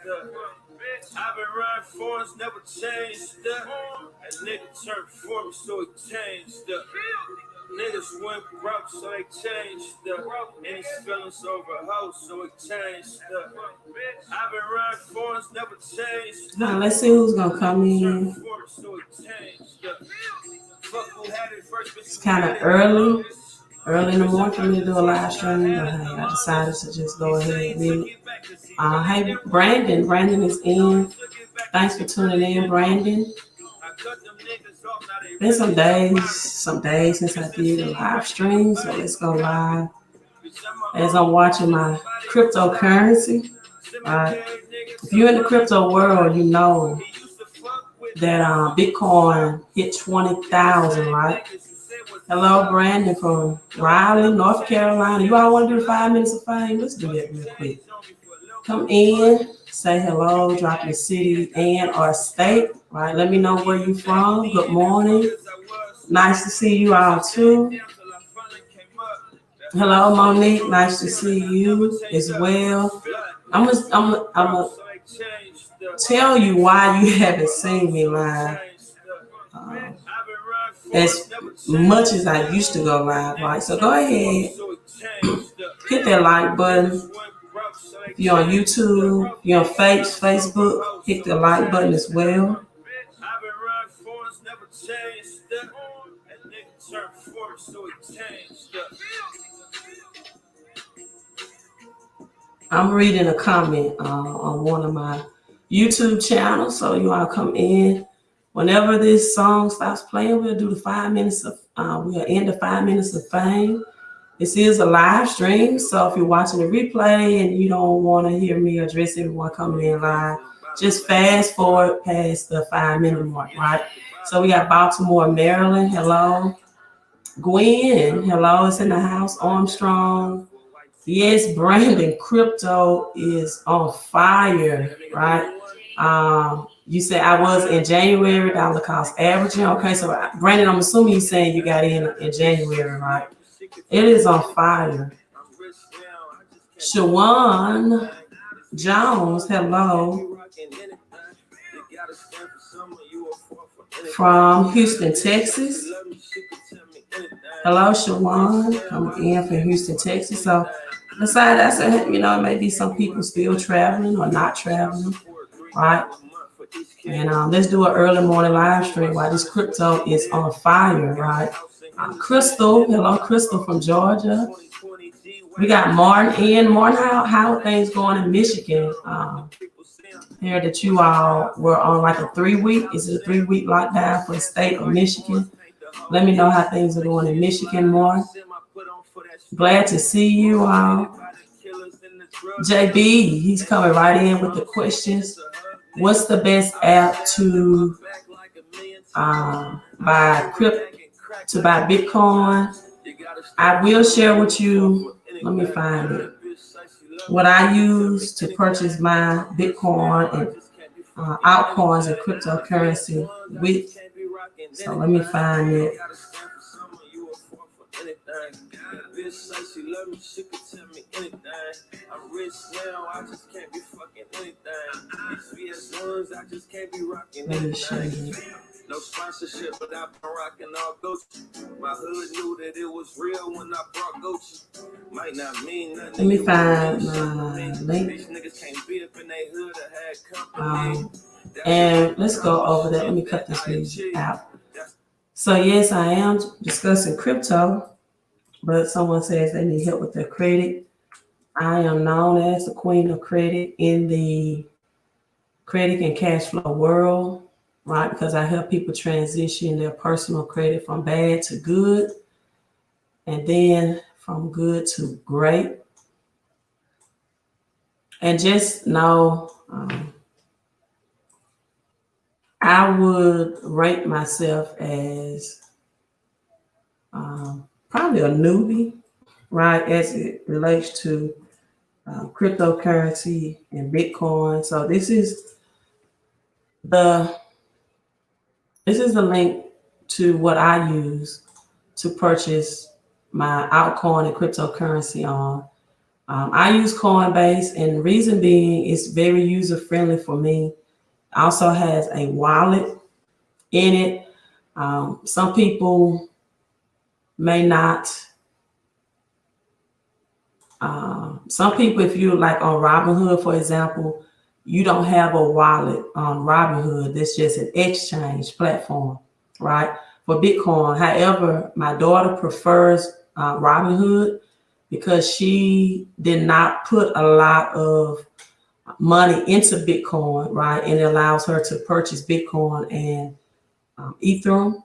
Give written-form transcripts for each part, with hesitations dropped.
I've been riding foreigns, never changed up. That nigga turned 40, so he changed up. Niggas went broke, so they changed up. And his feelings over hoes, so he changed up. I've been riding foreigns, never changed up. Now let's see who's gonna come in. It's kind of early in the morning for me to do a live stream, but hey, I decided to just go ahead with it. Hey, Brandon is in. Thanks for tuning in, Brandon. Been some days since I did a live stream, so let's go live. As I'm watching my cryptocurrency, if you're in the crypto world, you know that Bitcoin hit 20,000, right? Hello, Brandon from Raleigh, North Carolina. You all want to do 5 minutes of fame? Let's do that real quick. Come in, say hello, drop your city and or state, right? Let me know where you're from. Good morning. Nice to see you all too. Hello, Monique. Nice to see you as well. I'm gonna tell you why you haven't seen me live as much as I used to go live, right? So go ahead, hit that like button. If you're on YouTube, if you're on Facebook, hit the like button as well. I'm reading a comment on one of my YouTube channels, so you all come in. Whenever this song stops playing, we'll do the 5 minutes of, we'll end the 5 minutes of fame. This is a live stream, so if you're watching the replay and you don't want to hear me address everyone coming in live, just fast forward past the 5 minute mark, right? So we got Baltimore, Maryland. Hello. Gwen, hello, it's in the house. Armstrong. Yes, Brandon, crypto is on fire, right? You said I was in January, dollar cost averaging. Okay, so Brandon, I'm assuming you're saying you got in January, right? It is on fire. Shawan Jones, hello. From Houston, Texas. Hello, Shawan, coming in from Houston, Texas. So besides that, said, you know, maybe some people still traveling or not traveling, right? And let's do an early morning live stream while this crypto is on fire, right? Crystal, hello, Crystal from Georgia. We got Martin in. Martin, how are things going in Michigan? Here that you all were on like a 3-week. Is it a 3-week lockdown for the state of Michigan? Let me know how things are going in Michigan more. Glad to see you all. JB, he's coming right in with the questions. What's the best app to buy Bitcoin? I will share with you. Let me find it. What I use to purchase my Bitcoin and altcoins and cryptocurrency with. So let me find it. Let me show you. No sponsorship, but I've been rocking all Gucci. My hood knew that it was real when I brought Gucci. Might not mean nothing. Let me find my link. These niggas can't be up in their hood or had company. And let's go over that. Let me cut this music out. So yes, I am discussing crypto, but someone says they need help with their credit. I am known as the queen of credit in the credit and cash flow world. Right, because I help people transition their personal credit from bad to good, and then from good to great. And just know, I would rate myself as probably a newbie, right, as it relates to cryptocurrency and Bitcoin. So this is the link to what I use to purchase my altcoin and cryptocurrency on. I use Coinbase, and the reason being it's very user friendly for me. Also has a wallet in it. Some people may not. Some people, if you're like on Robinhood, for example, you don't have a wallet on Robinhood. That's just an exchange platform, right? For Bitcoin. However, my daughter prefers Robinhood because she did not put a lot of money into Bitcoin, right? And it allows her to purchase Bitcoin and Ethereum.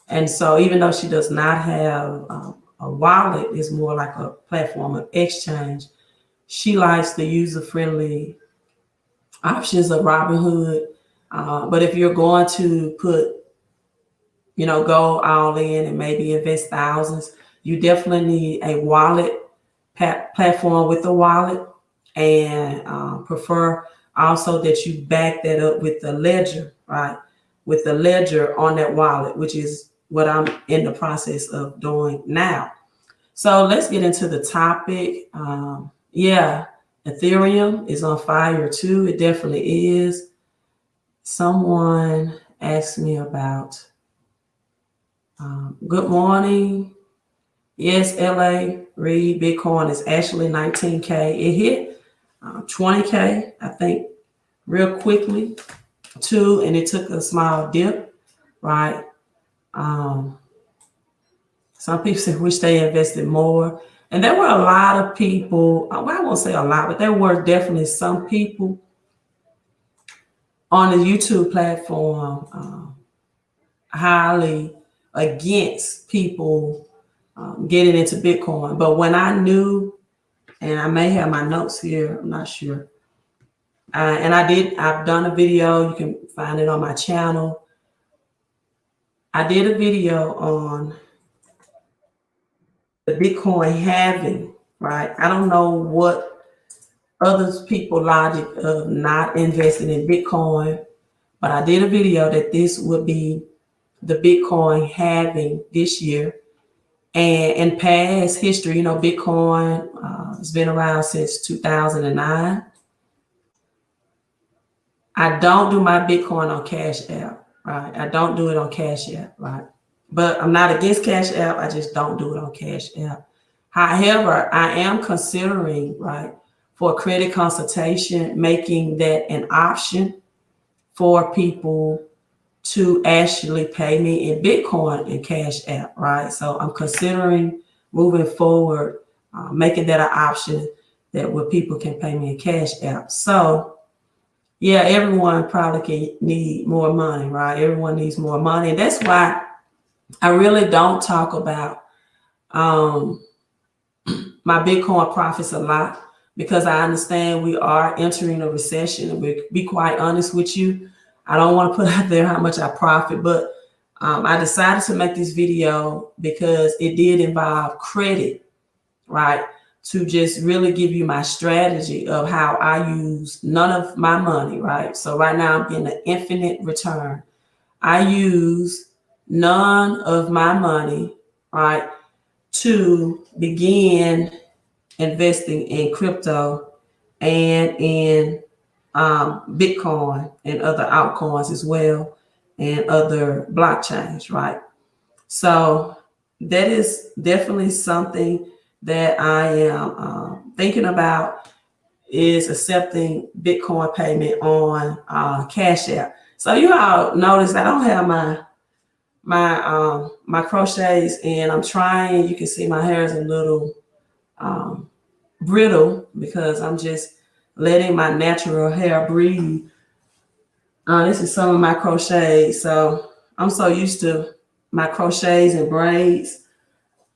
And so even though she does not have a wallet, it's more like a platform of exchange. She likes the user-friendly options of Robinhood. But if you're going to put, go all in and maybe invest thousands, you definitely need a wallet platform with a wallet, and prefer also that you back that up with the ledger, right? With the ledger on that wallet, which is what I'm in the process of doing now. So let's get into the topic. Yeah, Ethereum is on fire too. It definitely is. Someone asked me about, good morning. Yes, LA, Reed, Bitcoin is actually 19K. It hit 20K, I think, real quickly too, and it took a small dip, right? Some people said wish they invested more. And there were a lot of people, well, I won't say a lot, but there were definitely some people on the YouTube platform highly against people getting into Bitcoin. But when I knew, and I may have my notes here, I'm not sure. And I've done a video, you can find it on my channel. I did a video on the Bitcoin halving, right? I don't know what others people logic of not investing in Bitcoin, but I did a video that this would be the Bitcoin halving this year. And in past history, Bitcoin has been around since 2009. I don't do my Bitcoin on Cash App, right? I don't do it on Cash App, right? But I'm not against Cash App. I just don't do it on Cash App. However, I am considering, right, for a credit consultation, making that an option for people to actually pay me in Bitcoin and Cash App, right? So I'm considering moving forward, making that an option that where people can pay me in Cash App. So yeah, everyone probably can need more money, right? Everyone needs more money. And that's why I really don't talk about my Bitcoin profits a lot, because I understand we are entering a recession. And to be quite honest with you, I don't want to put out there how much I profit, but I decided to make this video because it did involve credit, right? To just really give you my strategy of how I use none of my money, right? So right now I'm getting an infinite return. I use none of my money, right, to begin investing in crypto and in Bitcoin and other altcoins as well, and other blockchains, right? So that is definitely something that I am thinking about, is accepting Bitcoin payment on Cash App. So you all notice I don't have my crochets, and I'm trying. You can see my hair is a little brittle because I'm just letting my natural hair breathe. This is some of my crochets. So I'm so used to my crochets and braids.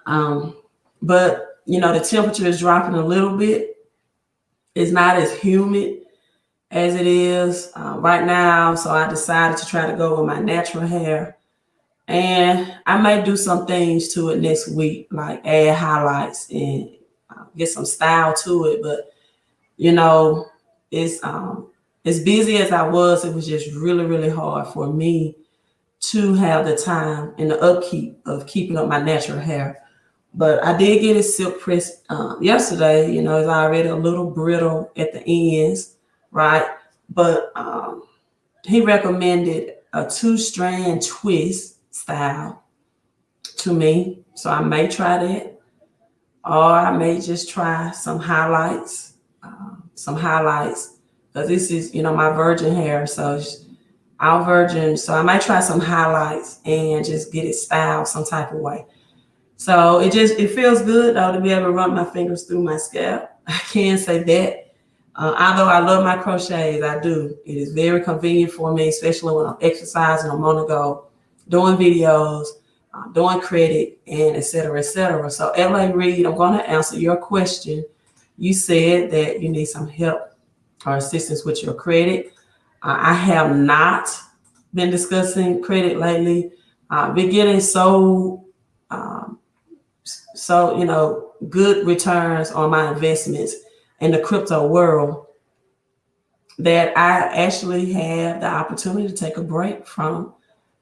But the temperature is dropping a little bit. It's not as humid as it is right now. So I decided to try to go with my natural hair. And I may do some things to it next week, like add highlights and get some style to it. But it's as busy as I was, it was just really, really hard for me to have the time and the upkeep of keeping up my natural hair But I did get it silk pressed yesterday. You know, it's already a little brittle at the ends, right? But he recommended a 2-strand twist style to me. So I may try that. Or I may just try some highlights. Some highlights. Because this is, you know, my virgin hair. So our virgin. So I might try some highlights and just get it styled some type of way. So it feels good though to be able to run my fingers through my scalp. I can say that. Although I love my crochets, I do. It is very convenient for me, especially when I'm exercising. I'm on the go, doing videos, doing credit, and et cetera, et cetera. So, LA Reid, I'm going to answer your question. You said that you need some help or assistance with your credit. I have not been discussing credit lately. Been getting um, so good returns on my investments in the crypto world that I actually have the opportunity to take a break from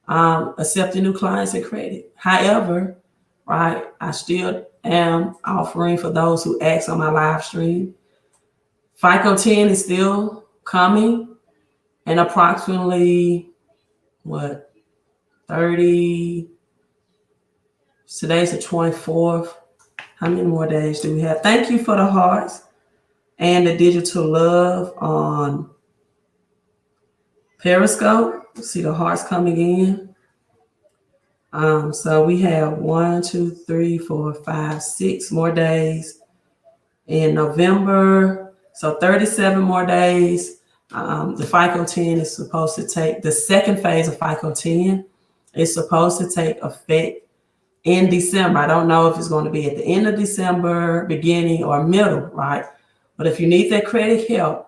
accepting new clients and credit. However, right, I still am offering for those who ask on my live stream. FICO 10 is still coming in approximately what 30. Today's the 24th. How many more days do we have? Thank you for the hearts and the digital love on Periscope. See the hearts coming in. So we have 1, 2, 3, 4, 5, 6 more days in November. So 37 more days. The FICO 10 is supposed to take the second phase of FICO 10 is supposed to take effect in December. I don't know if it's going to be at the end of December, beginning, or middle, right? But if you need that credit help,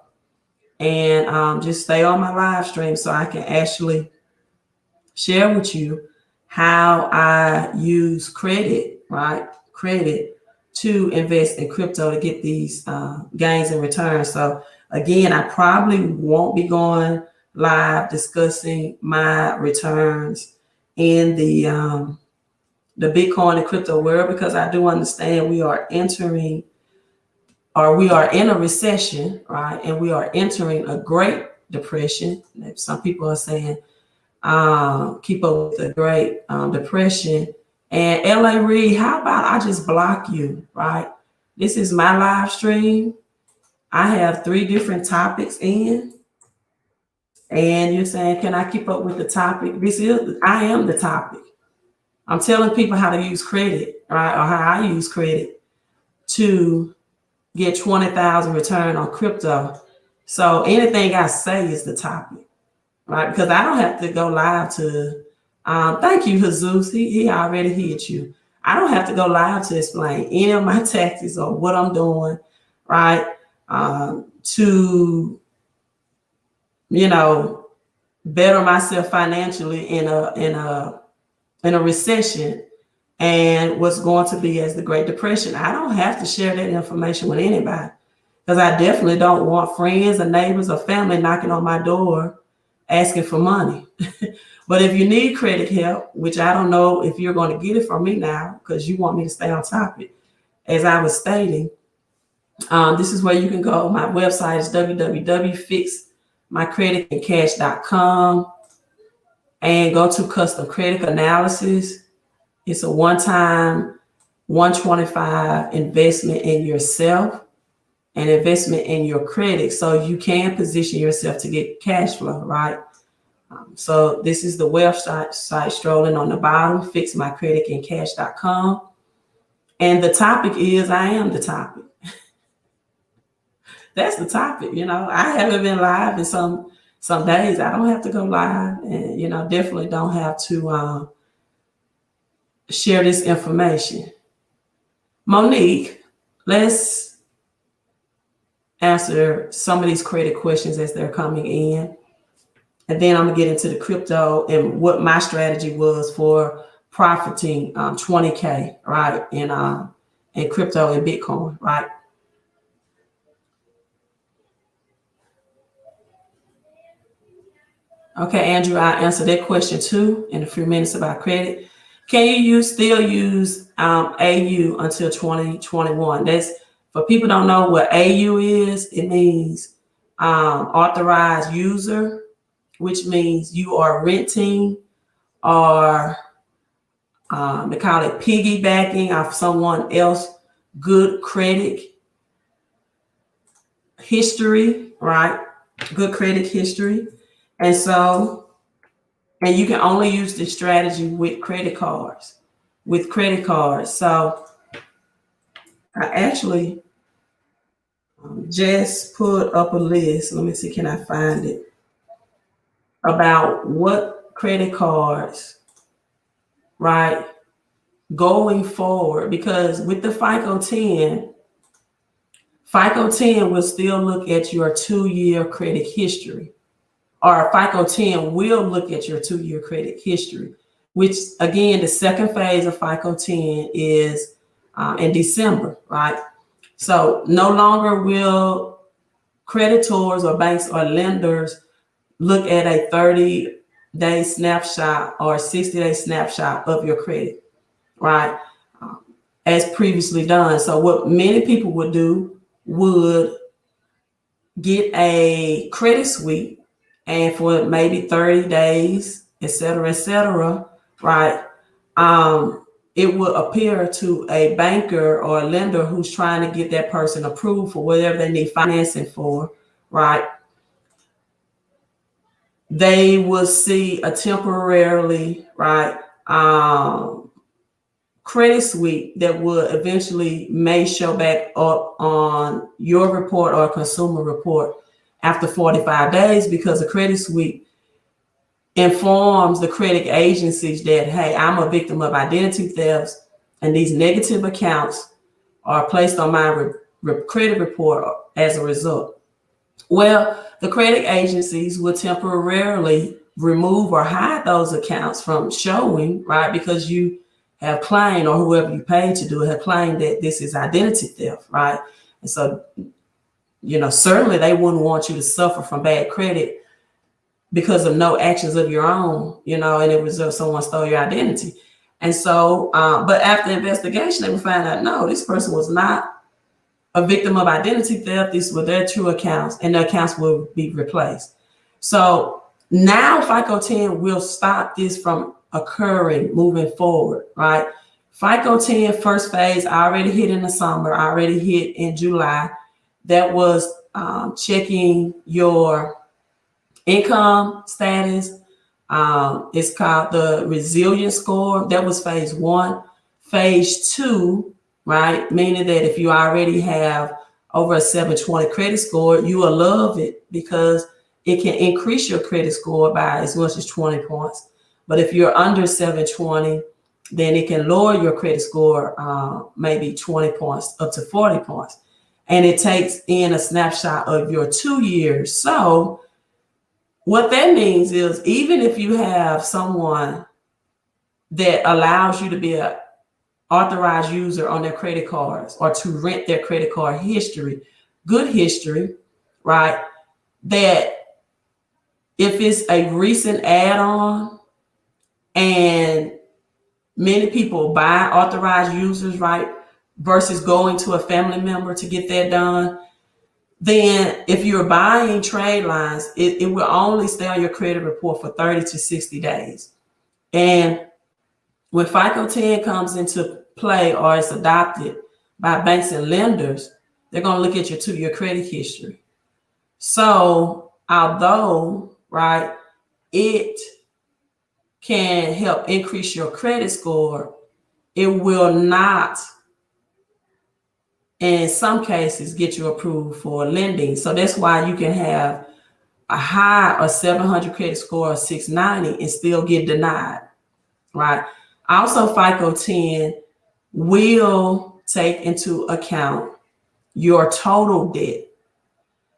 and just stay on my live stream so I can actually share with you how I use credit, right? Credit to invest in crypto to get these gains and returns. So again, I probably won't be going live discussing my returns in the Bitcoin and crypto world because I do understand we are entering or we are in a recession, right? And we are entering a Great Depression. Some people are saying keep up with the Great Depression. And LA Reid, how about I just block you, right? This is my live stream. I have 3 different topics in. And you're saying, can I keep up with the topic? I am the topic. I'm telling people how to use credit, right? Or how I use credit to get 20,000 return on crypto. So anything I say is the topic, right? Because I don't have to go live to, thank you, Jesus. He already hit you. I don't have to go live to explain any of my tactics or what I'm doing, right? To, better myself financially in a recession and what's going to be as the Great Depression. I don't have to share that information with anybody because I definitely don't want friends or neighbors or family knocking on my door asking for money. But if you need credit help, which I don't know if you're going to get it from me now because you want me to stay on topic, as I was stating, this is where you can go. My website is www.fixmycreditandcash.com and go to custom credit analysis. It's a one-time 125 investment in yourself and investment in your credit so you can position yourself to get cash flow, right? So this is the website strolling on the bottom, fixmycreditandcash.com. And the topic is I am the topic. That's the topic. I haven't been live in some days. I don't have to go live and, definitely don't have to share this information. Monique, let's answer some of these credit questions as they're coming in. And then I'm going to get into the crypto and what my strategy was for profiting $20K, right, in crypto and Bitcoin, right? Okay, Andrew, I'll answer that question too in a few minutes about credit. Can you still use AU until 2021? That's for people don't know what AU is. It means authorized user, which means you are renting or they call it piggybacking off someone else good credit history, right? Good credit history. And so, and you can only use this strategy with credit cards. With credit cards. So I actually just put up a list. Let me see, can I find it? About what credit cards, right? Going forward, because with the FICO 10 will still look at your 2-year credit history, or FICO 10 will look at your 2-year credit history, which again, the second phase of FICO 10 is in December, right? So no longer will creditors or banks or lenders look at a 30-day snapshot or 60-day snapshot of your credit, right? As previously done. So what many people would do would get a credit sweep, and for maybe 30 days, et cetera, right? It will appear to a banker or a lender who's trying to get that person approved for whatever they need financing for, right? They will see a temporarily, right, credit sweep that will eventually may show back up on your report or consumer report after 45 days, because a credit sweep informs the credit agencies that, hey, I'm a victim of identity thefts and these negative accounts are placed on my credit report as a result. Well, the credit agencies will temporarily remove or hide those accounts from showing, right? Because you have claimed, or whoever you paid to do it have claimed that this is identity theft, right? And so, certainly they wouldn't want you to suffer from bad credit because of no actions of your own, and it was someone stole your identity. And so, but after investigation, they would find out, no, this person was not a victim of identity theft. These were their true accounts, and their accounts will be replaced. So now FICO 10 will stop this from occurring moving forward, right? FICO 10 first phase already hit in the summer, already hit in July. That was checking your income status. It's called the resilience score. That was phase 1. Phase 2, right, meaning that if you already have over a 720 credit score, you will love it because it can increase your credit score by as much as 20 points. But if you're under 720, then it can lower your credit score maybe 20 points up to 40 points. And it takes in a snapshot of your 2 years. So what that means is, even if you have someone that allows you to be an authorized user on their credit cards or to rent their credit card history, good history, right? That if it's a recent add-on and many people buy authorized users, right, versus going to a family member to get that done, then if you're buying trade lines, it will only stay on your credit report for 30 to 60 days. And when FICO 10 comes into play or it's adopted by banks and lenders, they're going to look at your 2-year credit history. So although, right, it can help increase your credit score, it will not, in some cases, get you approved for lending. So that's why you can have a high or 700 credit score or 690 and still get denied, right? Also, FICO 10 will take into account your total debt.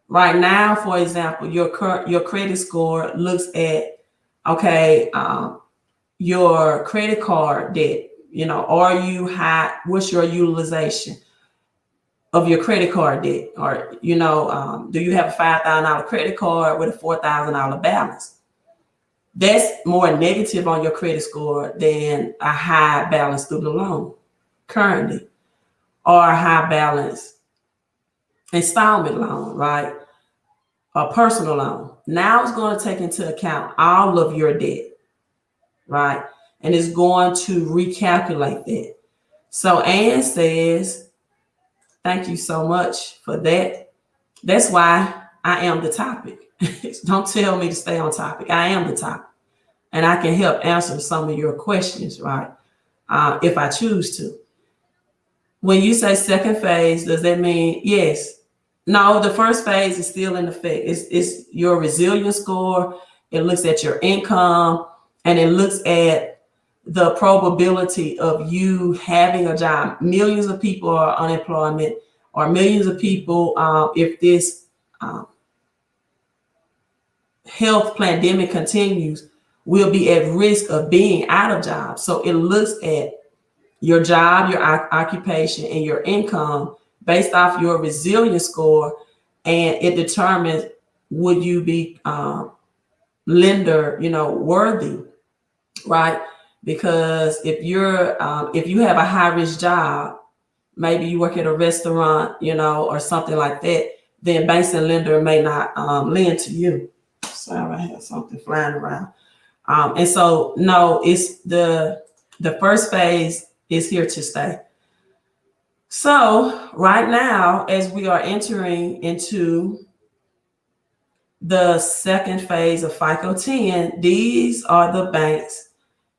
Right now, for example, your credit score looks at, okay, your credit card debt, are you high? What's your utilization of your credit card debt? Or, do you have a $5,000 credit card with a $4,000 balance? That's more negative on your credit score than a high balance student loan currently, or a high balance installment loan, right? A personal loan. Now it's going to take into account all of your debt, right? And it's going to recalculate that. So Ann says, thank you so much for that. That's why I am the topic. Don't tell me to stay on topic. I am the topic. And I can help answer some of your questions, right? If I choose to. When you say second phase, does that mean yes? No, the first phase is still in effect. It's your resilience score. It looks at your income, and it looks at the probability of you having a job. Millions of people are unemployment, or millions of people, if this health pandemic continues, will be at risk of being out of jobs. So it looks at your job, your occupation, and your income based off your resilience score, and it determines would you be lender, worthy, right? Because if you have a high risk job, maybe you work at a restaurant, or something like that, then banks and lender may not lend to you. Sorry, I have something flying around. And so, no, it's the first phase is here to stay. So right now, as we are entering into the second phase of FICO 10, these are the banks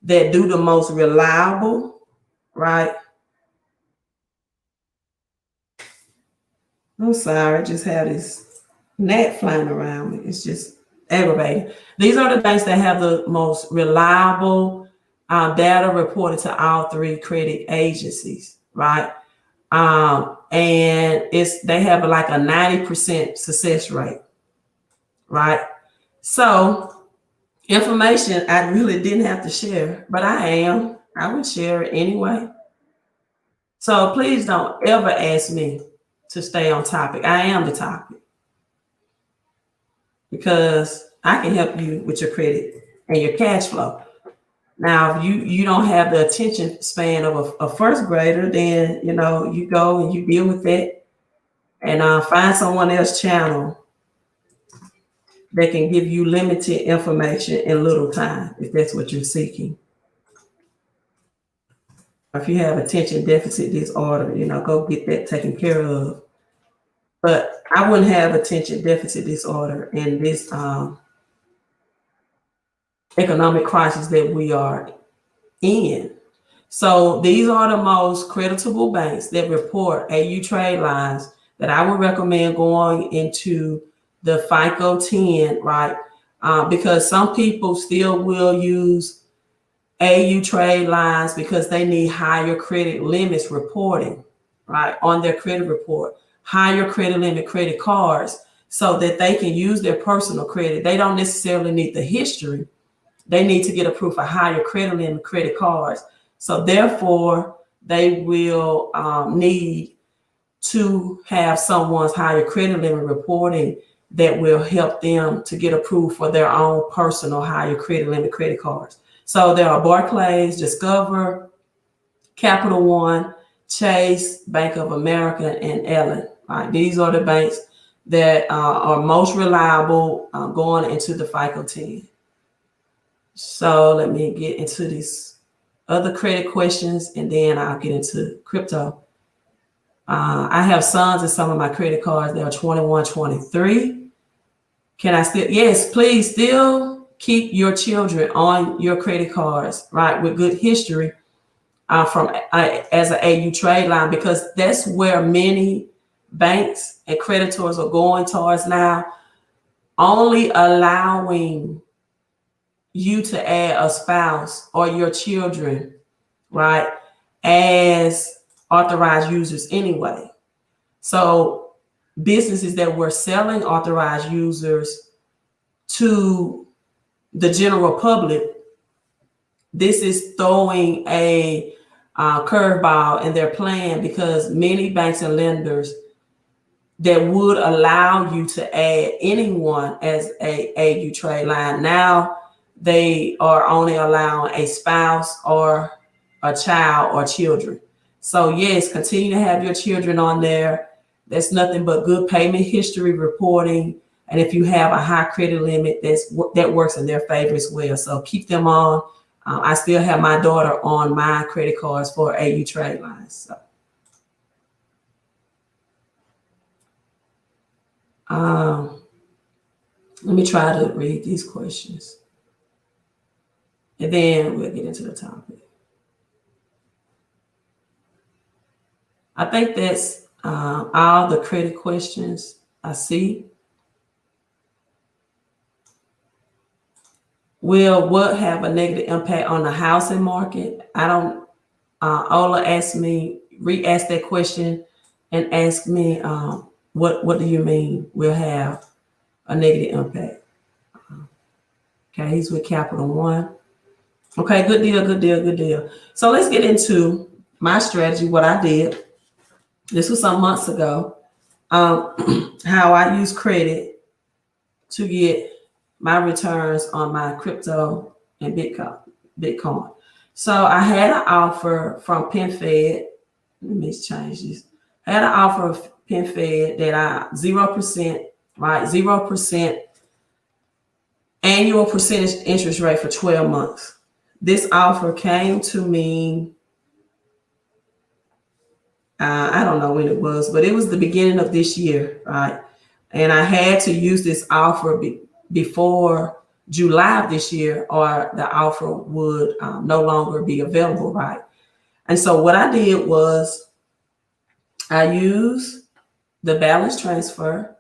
that do the most reliable, right? I'm sorry, I just have this gnat flying around me. It's just aggravating. These are the banks that have the most reliable data reported to all three credit agencies, right? And they have like a 90% success rate, right? So information I really didn't have to share, but I would share it anyway. So please don't ever ask me to stay on topic. I am the topic, because I can help you with your credit and your cash flow. Now, if you don't have the attention span of a first grader, then you go and you deal with that, and find someone else channel that can give you limited information in little time, if that's what you're seeking. If you have attention deficit disorder, go get that taken care of. But I wouldn't have attention deficit disorder in this economic crisis that we are in. So these are the most creditable banks that report AU trade lines that I would recommend going into the FICO 10, right? Because some people still will use AU trade lines because they need higher credit limits reporting, right, on their credit report, higher credit limit credit cards, so that they can use their personal credit. They don't necessarily need the history. They need to get approved for higher credit limit credit cards. So therefore, they will need to have someone's higher credit limit reporting that will help them to get approved for their own personal higher credit limit credit cards. So there are Barclays, Discover, Capital One, Chase, Bank of America, and Ellen. Right? These are the banks that are most reliable going into the FICO 10. So let me get into these other credit questions, and then I'll get into crypto. I have sons in some of my credit cards. They are 21, 23. Can I still? Yes, please still keep your children on your credit cards, right, with good history from as an AU trade line, because that's where many banks and creditors are going towards now, only allowing you to add a spouse or your children, right, as authorized users anyway. So businesses that were selling authorized users to the general public, this is throwing a curveball in their plan, because many banks and lenders that would allow you to add anyone as a AU trade line now they are only allowing a spouse or a child or children. So yes, continue to have your children on there. That's nothing but good payment history reporting. And if you have a high credit limit, that works in their favor as well. So keep them on. I still have my daughter on my credit cards for AU trade lines. So, let me try to read these questions, and then we'll get into the topic. I think that's all the credit questions I see. Will what have a negative impact on the housing market? I don't. Ola asked me, re-asked that question, and asked me, what do you mean will have a negative impact? Okay, he's with Capital One. Okay, good deal, good deal, good deal. So let's get into my strategy, what I did. This was some months ago. How I use credit to get my returns on my crypto and Bitcoin. So I had an offer from PenFed. Let me change this. I had an offer of PenFed that I 0%, right? 0% annual percentage interest rate for 12 months. This offer came to me, I don't know when it was, but it was the beginning of this year, right? And I had to use this offer before July of this year, or the offer would no longer be available, right? And so what I did was I used the balance transfer.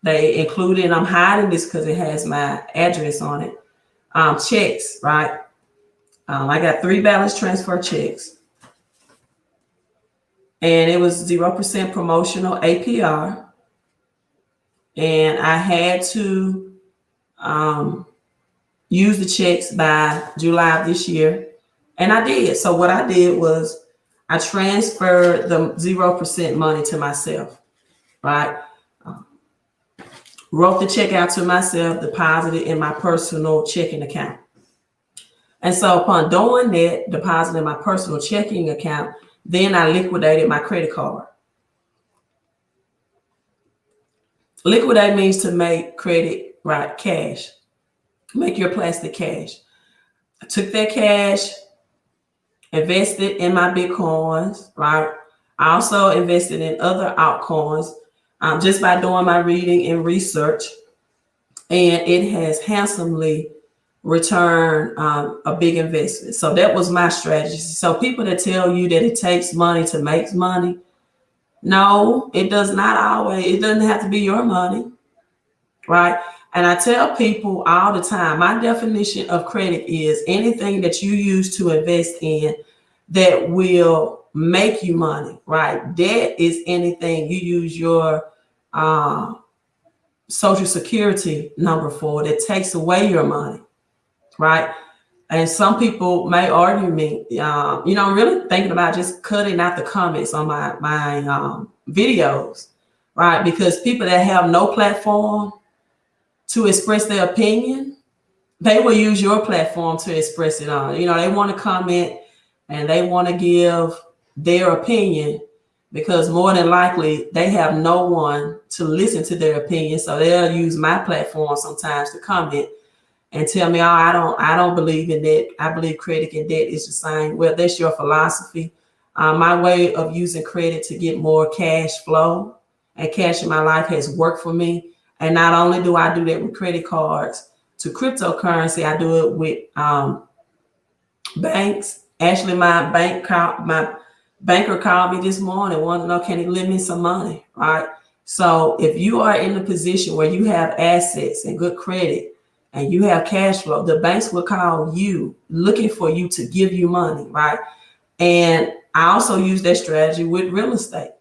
They included, and I'm hiding this because it has my address on it, checks, right? I got 3 balance transfer checks, and it was 0% promotional APR. And I had to use the checks by July of this year. And I did. So what I did was I transferred the 0% money to myself, right? Wrote the check out to myself, deposited in my personal checking account. And so upon doing that, depositing my personal checking account, then I liquidated my credit card. Liquidate means to make credit, right, cash. Make your plastic cash. I took that cash, invested in my Bitcoins, right? I also invested in other altcoins just by doing my reading and research. And it has handsomely returned a big investment. So that was my strategy. So people that tell you that it takes money to make money, no, it does not always. It doesn't have to be your money, right? And I tell people all the time, my definition of credit is anything that you use to invest in that will make you money, right? Debt is anything you use your social security number for that takes away your money, right? And some people may argue me, I'm really thinking about just cutting out the comments on my videos, right? Because people that have no platform to express their opinion, they will use your platform to express it on. They want to comment and they want to give their opinion because more than likely they have no one to listen to their opinion. So they'll use my platform sometimes to comment and tell me, oh, I don't believe in that. I believe credit and debt is the same. Well, that's your philosophy. My way of using credit to get more cash flow and cash in my life has worked for me. And not only do I do that with credit cards to cryptocurrency, I do it with banks. Actually, my banker called me this morning, wanted to know, can he lend me some money, right? So if you are in a position where you have assets and good credit and you have cash flow, the banks will call you looking for you to give you money, right? And I also use that strategy with real estate.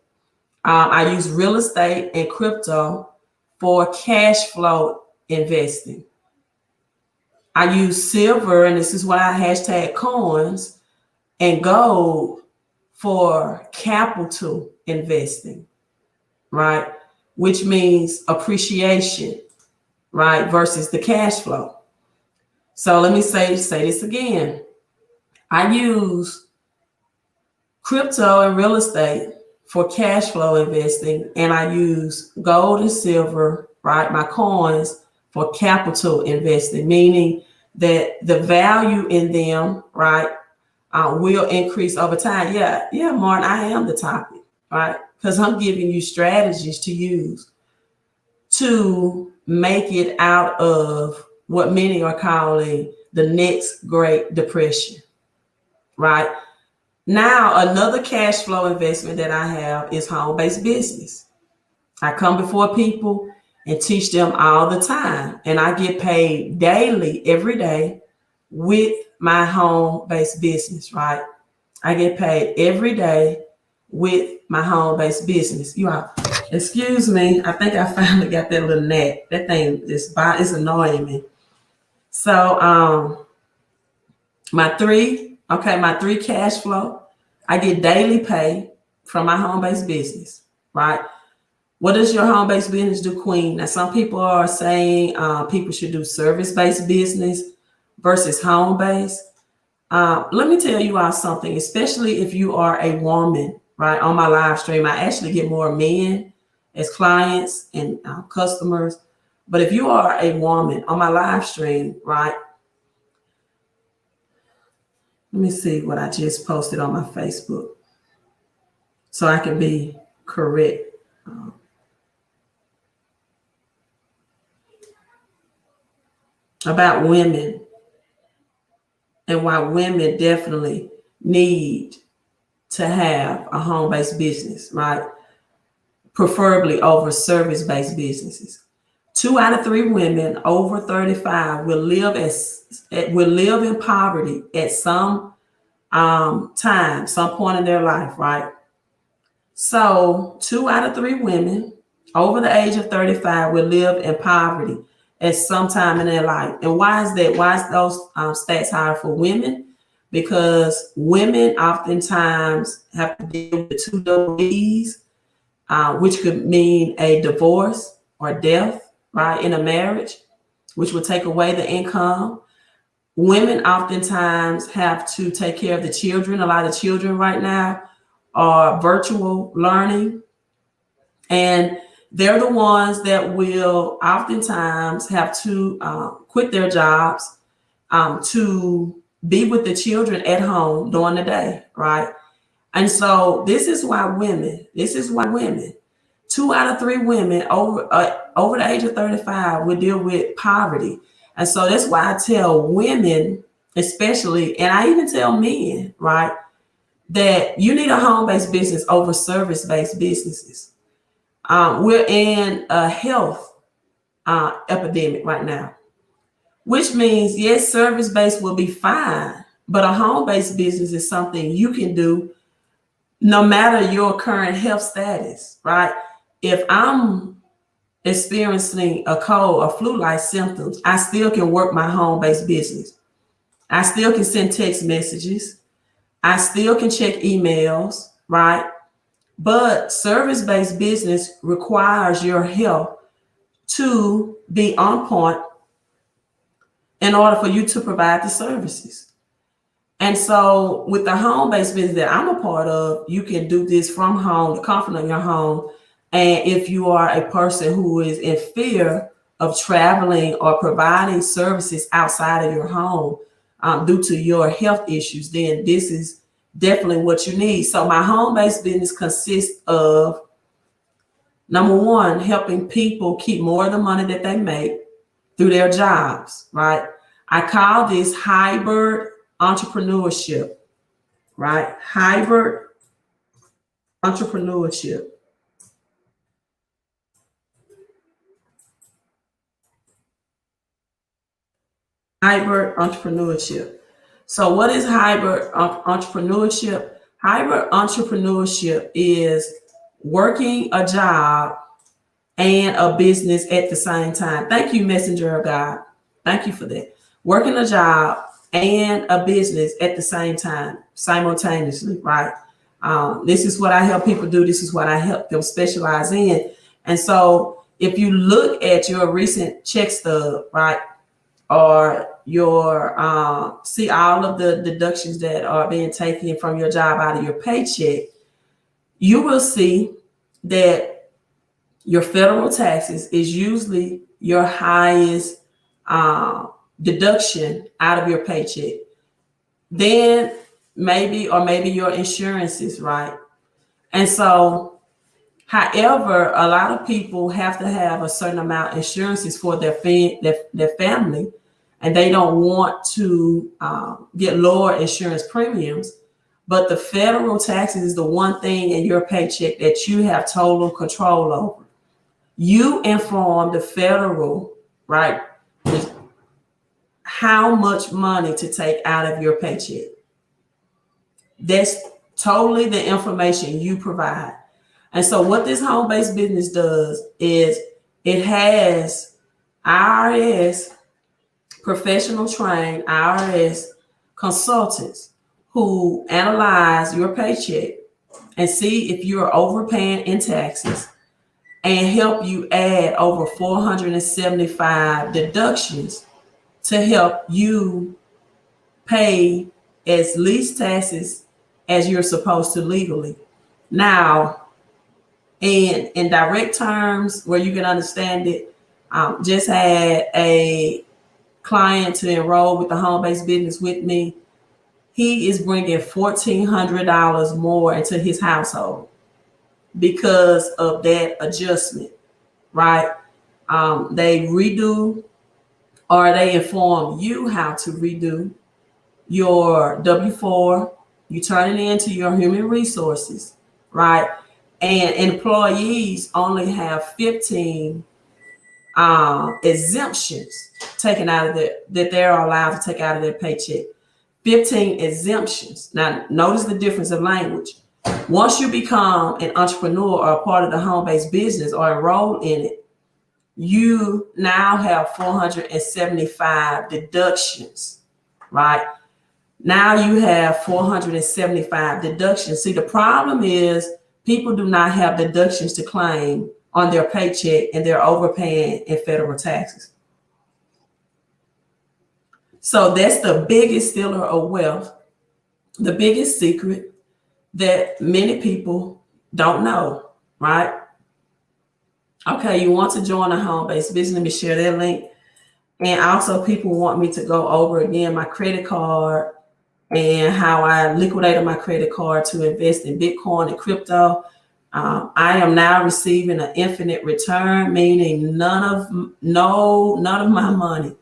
I use real estate and crypto for cash flow investing. I use silver, and this is why I hashtag coins, and gold for capital investing, right? Which means appreciation, right? Versus the cash flow. So let me say this again. I use crypto and real estate for cash flow investing, and I use gold and silver, right, my coins, for capital investing, meaning that the value in them, right, will increase over time. Yeah, Martin, I am the topic, right? Because I'm giving you strategies to use to make it out of what many are calling the next Great Depression, right? Now, another cash flow investment that I have is home-based business. I come before people and teach them all the time, and I get paid daily, every day, with my home-based business, right? I get paid every day with my home-based business. You all, excuse me, I think I finally got that little gnat. That thing is annoying me. So, my three cash flow, I get daily pay from my home-based business, right? What does your home-based business do, Queen? Now, some people are saying people should do service-based business versus home-based. Let me tell you all something, especially if you are a woman, right? On my live stream, I actually get more men as clients and customers. But if you are a woman on my live stream, right? Let me see what I just posted on my Facebook so I can be correct. About women and why women definitely need to have a home-based business, right? Preferably over service-based businesses. 2 out of 3 women over 35 will live in poverty at some time, some point in their life, right? So 2 out of 3 women over the age of 35 will live in poverty at some time in their life. And why is that? Why is those stats higher for women? Because women oftentimes have to deal with 2 Ws, which could mean a divorce or death, right, in a marriage, which would take away the income. Women oftentimes have to take care of the children. A lot of children right now are virtual learning, and they're the ones that will oftentimes have to quit their jobs to be with the children at home during the day, right? And so this is why women, 2 out of 3 women over the age of 35 will deal with poverty. And so that's why I tell women, especially, and I even tell men, right, that you need a home-based business over service-based businesses. We're in a health epidemic right now, which means, yes, service-based will be fine, but a home-based business is something you can do no matter your current health status, right? If I'm experiencing a cold or flu-like symptoms, I still can work my home-based business. I still can send text messages. I still can check emails, right? But service-based business requires your health to be on point in order for you to provide the services. And so with the home-based business that I'm a part of, you can do this from home, the comfort of your home. And if you are a person who is in fear of traveling or providing services outside of your home due to your health issues, then this is definitely what you need. So my home-based business consists of, number one, helping people keep more of the money that they make through their jobs, right? I call this hybrid entrepreneurship, right? Hybrid entrepreneurship. Hybrid entrepreneurship. So what is hybrid entrepreneurship? Hybrid entrepreneurship is working a job and a business at the same time. Thank you, Messenger of God. Thank you for that. Working a job and a business at the same time, simultaneously, right? This is what I help people do. This is what I help them specialize in. And so if you look at your recent check stub, right, or your see all of the deductions that are being taken from your job out of your paycheck, you will see that your federal taxes is usually your highest deduction out of your paycheck. Then maybe your insurances, right? And so, however, a lot of people have to have a certain amount of insurances for their family, and they don't want to get lower insurance premiums. But the federal taxes is the one thing in your paycheck that you have total control over. You inform the federal, right, how much money to take out of your paycheck. That's totally the information you provide. And so what this home-based business does is it has IRS professional trained IRS consultants who analyze your paycheck and see if you're overpaying in taxes and help you add over 475 deductions to help you pay as least taxes as you're supposed to legally. Now, in direct terms, where you can understand it, just had a client to enroll with the home-based business with me. He is bringing $1,400 more into his household because of that adjustment, right? They redo, or they inform you how to redo your W-4. You turn it into your human resources, right? And employees only have 15 exemptions taken out of that they're allowed to take out of their paycheck. 15 exemptions. Now, notice the difference of language. Once you become an entrepreneur or a part of the home-based business or enroll in it, you now have 475 deductions, right? Now you have 475 deductions. See, the problem is people do not have deductions to claim on their paycheck, and they're overpaying in federal taxes. So that's the biggest stealer of wealth, the biggest secret that many people don't know, right? Okay, you want to join a home-based business? Let me share that link. And also, people want me to go over again my credit card and how I liquidated my credit card to invest in Bitcoin and crypto. I am now receiving an infinite return, meaning none of my money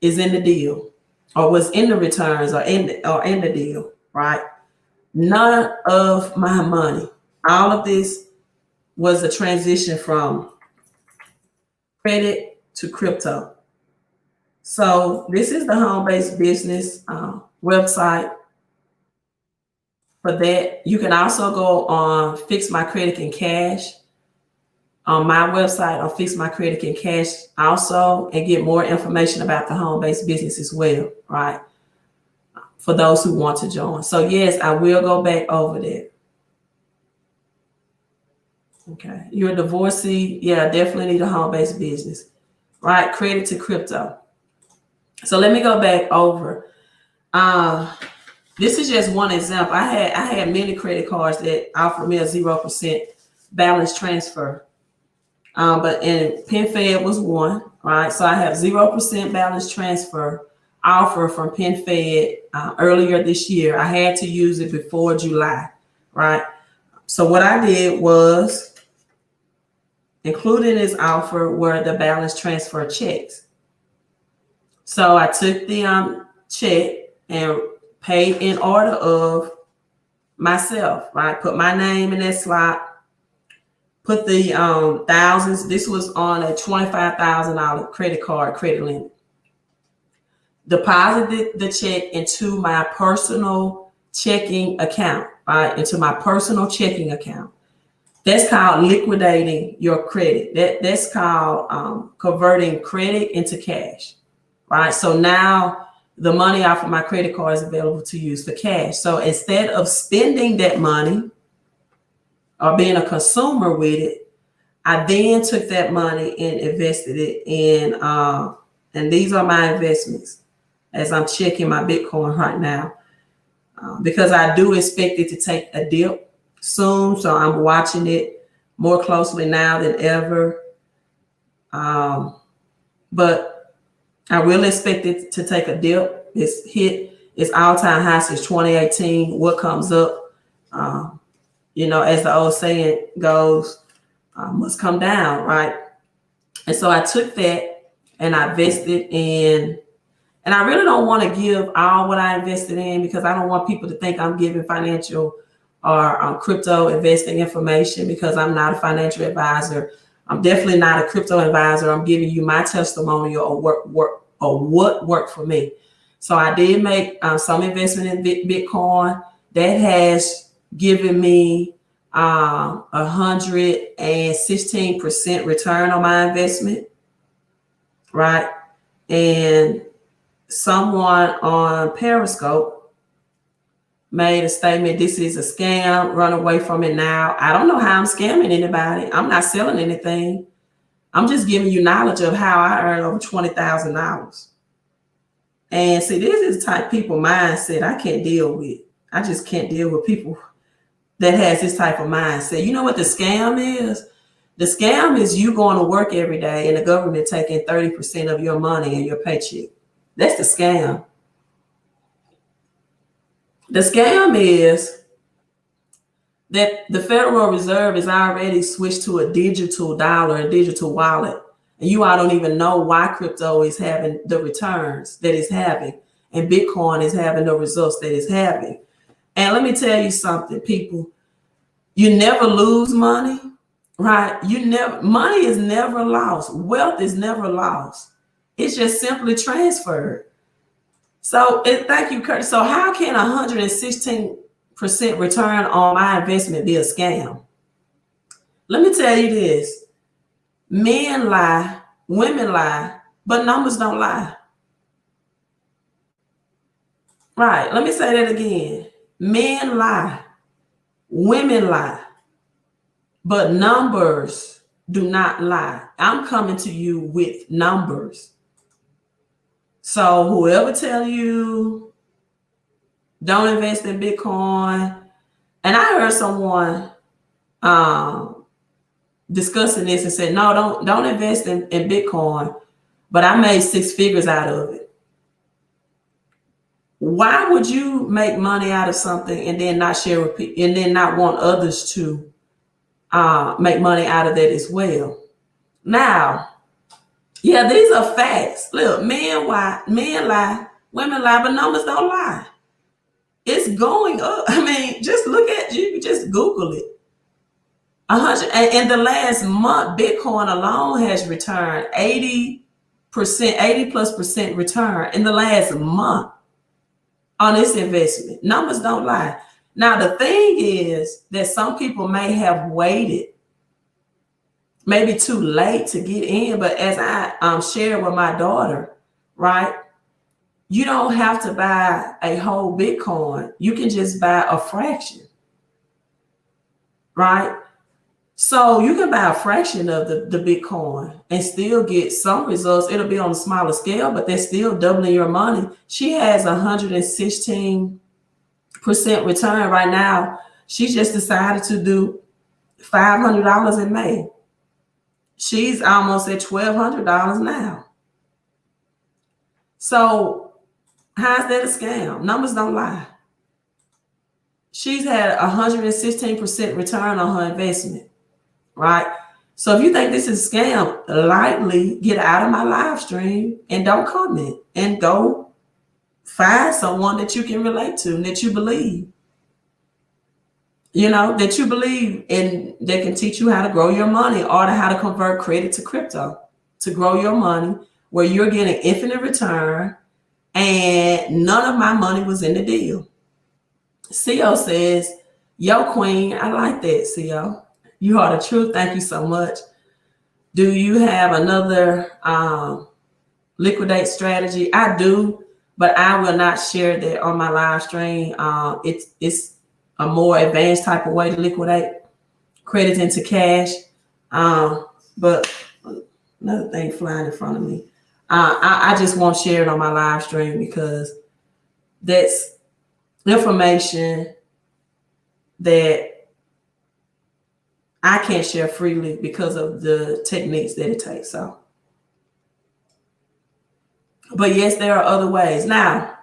is in the deal, or was in the returns, or in the deal, right? None of my money. All of this was a transition from credit to crypto. So this is the home-based business website. For that, you can also go on Fix My Credit and Cash on my website, on Fix My Credit and Cash also, and get more information about the home-based business as well, right? For those who want to join. So yes, I will go back over that. Okay, you're a divorcee. Yeah, definitely need a home-based business, right? Credit to crypto. So let me go back over. This is just one example. I had many credit cards that offered me a 0% balance transfer. But in PenFed was one, right? So I have 0% balance transfer offer from PenFed earlier this year. I had to use it before July, right? So what I did was, including this offer were the balance transfer checks. So I took the check and paid in order of myself, right? Put my name in that slot, put the thousands. This was on a $25,000 credit card credit limit. Deposited the check into my personal checking account, right? Into my personal checking account. That's called liquidating your credit. That's called converting credit into cash, right? So now the money off of my credit card is available to use for cash. So instead of spending that money or being a consumer with it, I then took that money and invested it in And these are my investments as I'm checking my Bitcoin right now, because I do expect it to take a dip soon. So I'm watching it more closely now than ever. But I will expect it to take a dip. It's hit its all-time high since 2018. What comes up, as the old saying goes, must come down, right? And so I took that and I invested in, and I really don't want to give all what I invested in because I don't want people to think I'm giving financial or crypto investing information, because I'm not a financial advisor. I'm definitely not a crypto advisor. I'm giving you my testimonial of what worked for me. So I did make some investment in Bitcoin that has given me 116% return on my investment, right? And someone on Periscope made a statement, this is a scam, run away from it now. I don't know how I'm scamming anybody. I'm not selling anything. I'm just giving you knowledge of how I earned over $20,000. And see, this is the type of people mindset I can't deal with. I just can't deal with people that has this type of mindset. You know what the scam is? The scam is you going to work every day and the government taking 30% of your money and your paycheck. That's the scam. The scam is that the Federal Reserve has already switched to a digital dollar, a digital wallet. And you all don't even know why crypto is having the returns that it's having, and Bitcoin is having the results that it's having. And let me tell you something, people. You never lose money, right? Money is never lost. Wealth is never lost. It's just simply transferred. So thank you, Kurt. So how can 116% return on my investment be a scam? Let me tell you this. Men lie, women lie, but numbers don't lie. Right. Let me say that again. Men lie, women lie, but numbers do not lie. I'm coming to you with numbers. So whoever tell you don't invest in Bitcoin, and I heard someone discussing this and said, no, don't invest in Bitcoin, but I made 6 figures out of it. Why would you make money out of something and then not share with people, and then not want others to make money out of that as well? Now, yeah, these are facts. Look, men lie, women lie, but numbers don't lie. It's going up. I mean, just look at you. Just Google it. 100 in the last month, Bitcoin alone has returned 80%, 80+% return in the last month on its investment. Numbers don't lie. Now, the thing is that some people may have waited, maybe too late to get in. But as I shared with my daughter, right? You don't have to buy a whole Bitcoin. You can just buy a fraction, right? So you can buy a fraction of the Bitcoin and still get some results. It'll be on a smaller scale, but they're still doubling your money. She has 116% return right now. She just decided to do $500 in May. She's almost at $1,200 now. So how's that a scam? Numbers don't lie. She's had 116% return on her investment, right? So if you think this is a scam, lightly get out of my live stream and don't comment, and go find someone that you can relate to and that you believe, that you believe in, that can teach you how to grow your money or how to convert credit to crypto to grow your money, where you're getting infinite return. And none of my money was in the deal. CO says, yo, queen, I like that, CO. You are the truth. Thank you so much. Do you have another liquidate strategy? I do, but I will not share that on my live stream. It's a more advanced type of way to liquidate credit into cash. But another thing flying in front of me. I just won't share it on my live stream because that's information that I can't share freely because of the techniques that it takes. So, but yes, there are other ways. Now,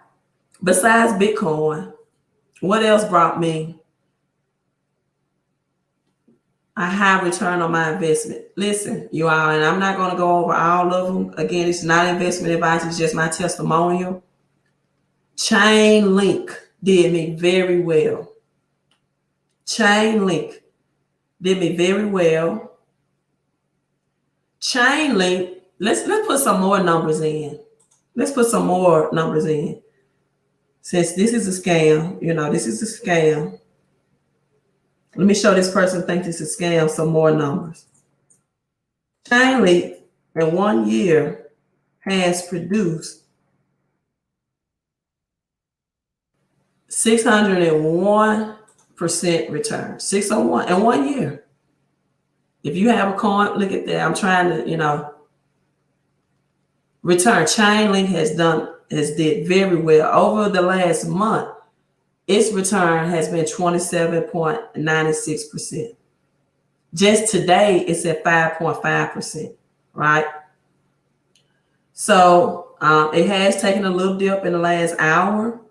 besides Bitcoin, what else brought me a high return on my investment? Listen, you all, and I'm not going to go over all of them. Again, it's not investment advice, it's just my testimonial. Chainlink did me very well. Chainlink did me very well. Chainlink, let's put some more numbers in. Let's put some more numbers in. Since this is a scam, this is a scam. Let me show this person think this is a scam some more numbers. Chainlink in 1 year has produced 601% return. 601 in 1 year. If you have a coin, look at that. I'm trying to, return. Chainlink has did very well. Over the last month, its return has been 27.96%. Just today, it's at 5.5%, right? So it has taken a little dip in the last hour,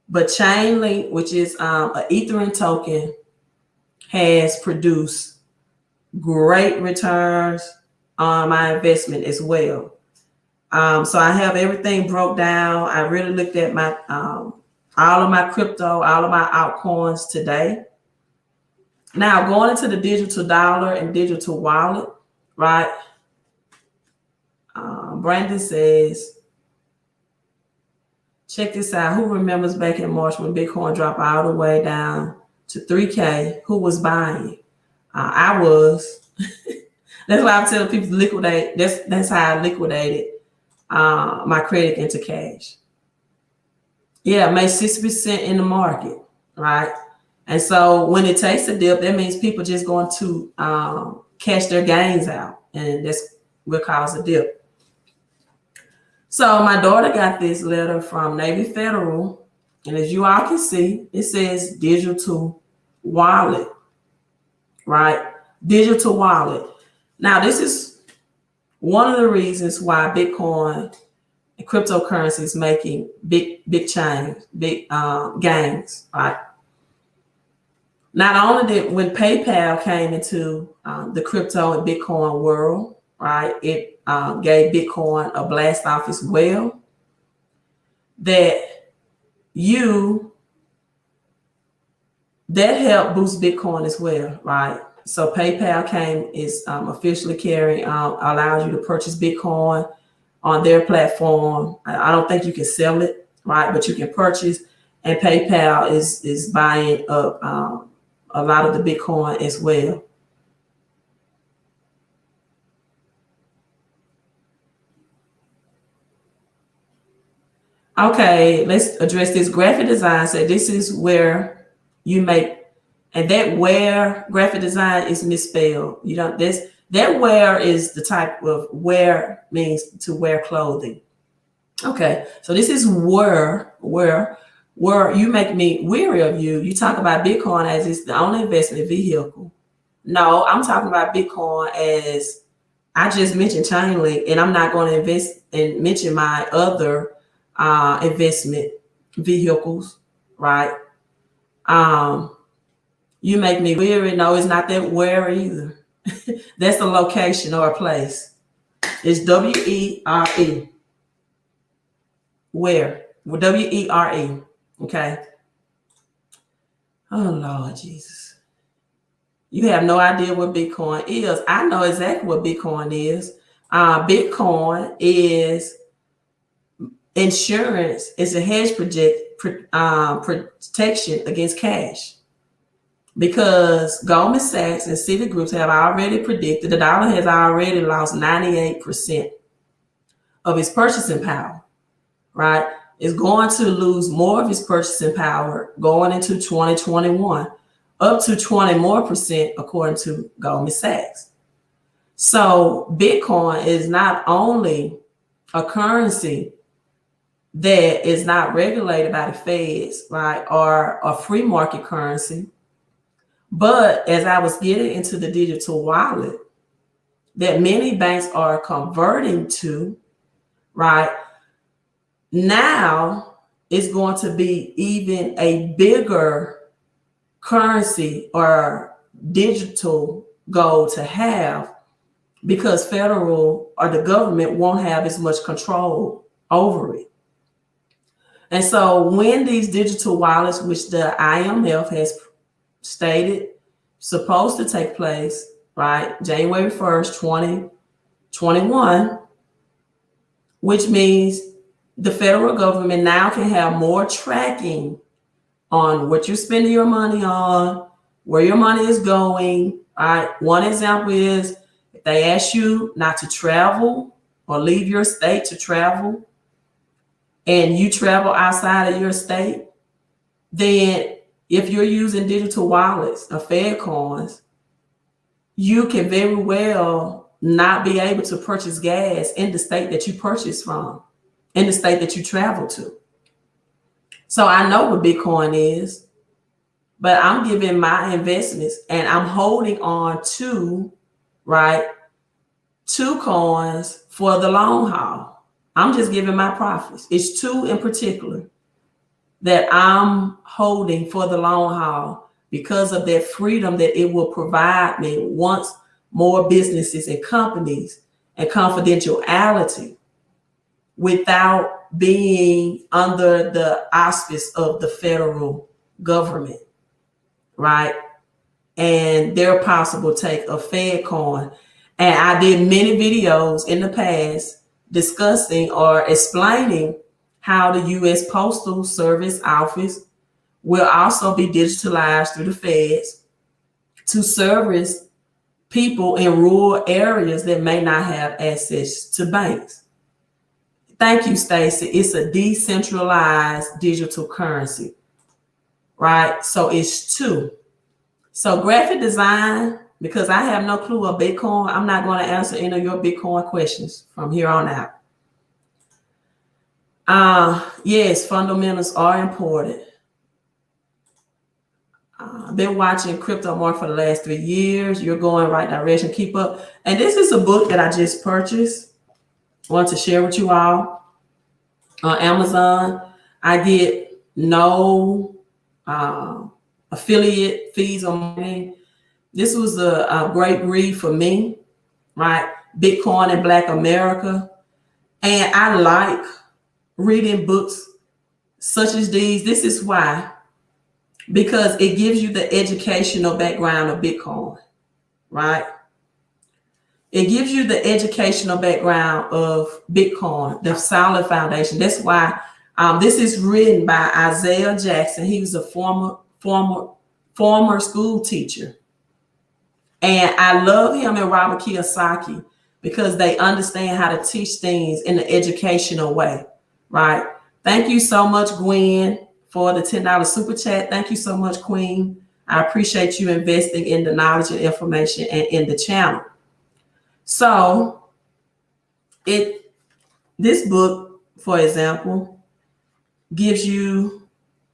but Chainlink, which is an Ethereum token, has produced great returns on my investment as well. So I have everything broke down. I really looked at my all of my crypto, all of my altcoins today. Now going into the digital dollar and digital wallet, right? Brandon says, check this out. Who remembers back in March when Bitcoin dropped all the way down to 3K? Who was buying? I was. That's why I'm telling people to liquidate. That's how I liquidated my credit into cash. Yeah, it made 60% in the market, right? And so when it takes a dip, that means people just going to cash their gains out, and that's what causes a dip. So my daughter got this letter from Navy Federal, and as you all can see, it says digital wallet, right? Digital wallet. Now, this is one of the reasons why Bitcoin and cryptocurrency is making big gains, right? Not only did when PayPal came into the crypto and Bitcoin world, right, it gave Bitcoin a blast off as well. That helped boost Bitcoin as well, right? So PayPal is officially carrying, allows you to purchase Bitcoin on their platform. I don't think you can sell it, right? But you can purchase, and PayPal is buying up a lot of the Bitcoin as well. Okay, let's address this. Graphic design said this is where you make, and that where graphic design is misspelled. That wear is the type of wear, means to wear clothing. Okay, so this is where you make me weary of you. You talk about Bitcoin as it's the only investment vehicle. No, I'm talking about Bitcoin as I just mentioned Chainlink, and I'm not going to invest and mention my other investment vehicles, right? You make me weary. No, it's not that where either. That's a location or a place. It's W-E-R-E. Where? W-E-R-E. Okay. Oh, Lord Jesus. You have no idea what Bitcoin is. I know exactly what Bitcoin is. Bitcoin is insurance. It's a hedge protection against cash. Because Goldman Sachs and Citigroup have already predicted the dollar has already lost 98% of its purchasing power, right? It's going to lose more of its purchasing power going into 2021, up to 20% more according to Goldman Sachs. So Bitcoin is not only a currency that is not regulated by the feds, right, or a free market currency. But as I was getting into the digital wallet that many banks are converting to, right, now it's going to be even a bigger currency or digital goal to have, because federal or the government won't have as much control over it. And so when these digital wallets, which the IMF has stated supposed to take place, right, January 1st, 2021, which means the federal government now can have more tracking on what you're spending your money on, where your money is going. All right. One example is if they ask you not to travel or leave your state to travel, and you travel outside of your state, then if you're using digital wallets or Fed coins, you can very well not be able to purchase gas in the state that you purchase from, in the state that you travel to. So I know what Bitcoin is, but I'm giving my investments and I'm holding on to, right, 2 coins for the long haul. I'm just giving my profits. It's 2 in particular that I'm holding for the long haul because of that freedom that it will provide me once more businesses and companies and confidentiality without being under the auspice of the federal government, right? And their possible take of Fed coin. And I did many videos in the past discussing or explaining how the U.S. Postal Service office will also be digitalized through the feds to service people in rural areas that may not have access to banks. Thank you, Stacy. It's a decentralized digital currency, right? So it's 2. So graphic design, because I have no clue of Bitcoin, I'm not going to answer any of your Bitcoin questions from here on out. Yes, fundamentals are important. I've been watching Crypto Mark for the last 3 years. You're going right direction. Keep up. And this is a book that I just purchased. I want to share with you all on Amazon. I get no affiliate fees on my name. This was a great read for me, right? Bitcoin and Black America. And I like reading books such as these. This is why. Because it gives you the educational background of Bitcoin, right? It gives you the educational background of Bitcoin, the solid foundation. That's why this is written by Isaiah Jackson. He was a former school teacher. And I love him and Robert Kiyosaki because they understand how to teach things in an educational way, right? Thank you so much, Gwen, for the $10 super chat. Thank you so much, Queen. I appreciate you investing in the knowledge and information and in the channel. So this book, for example, gives you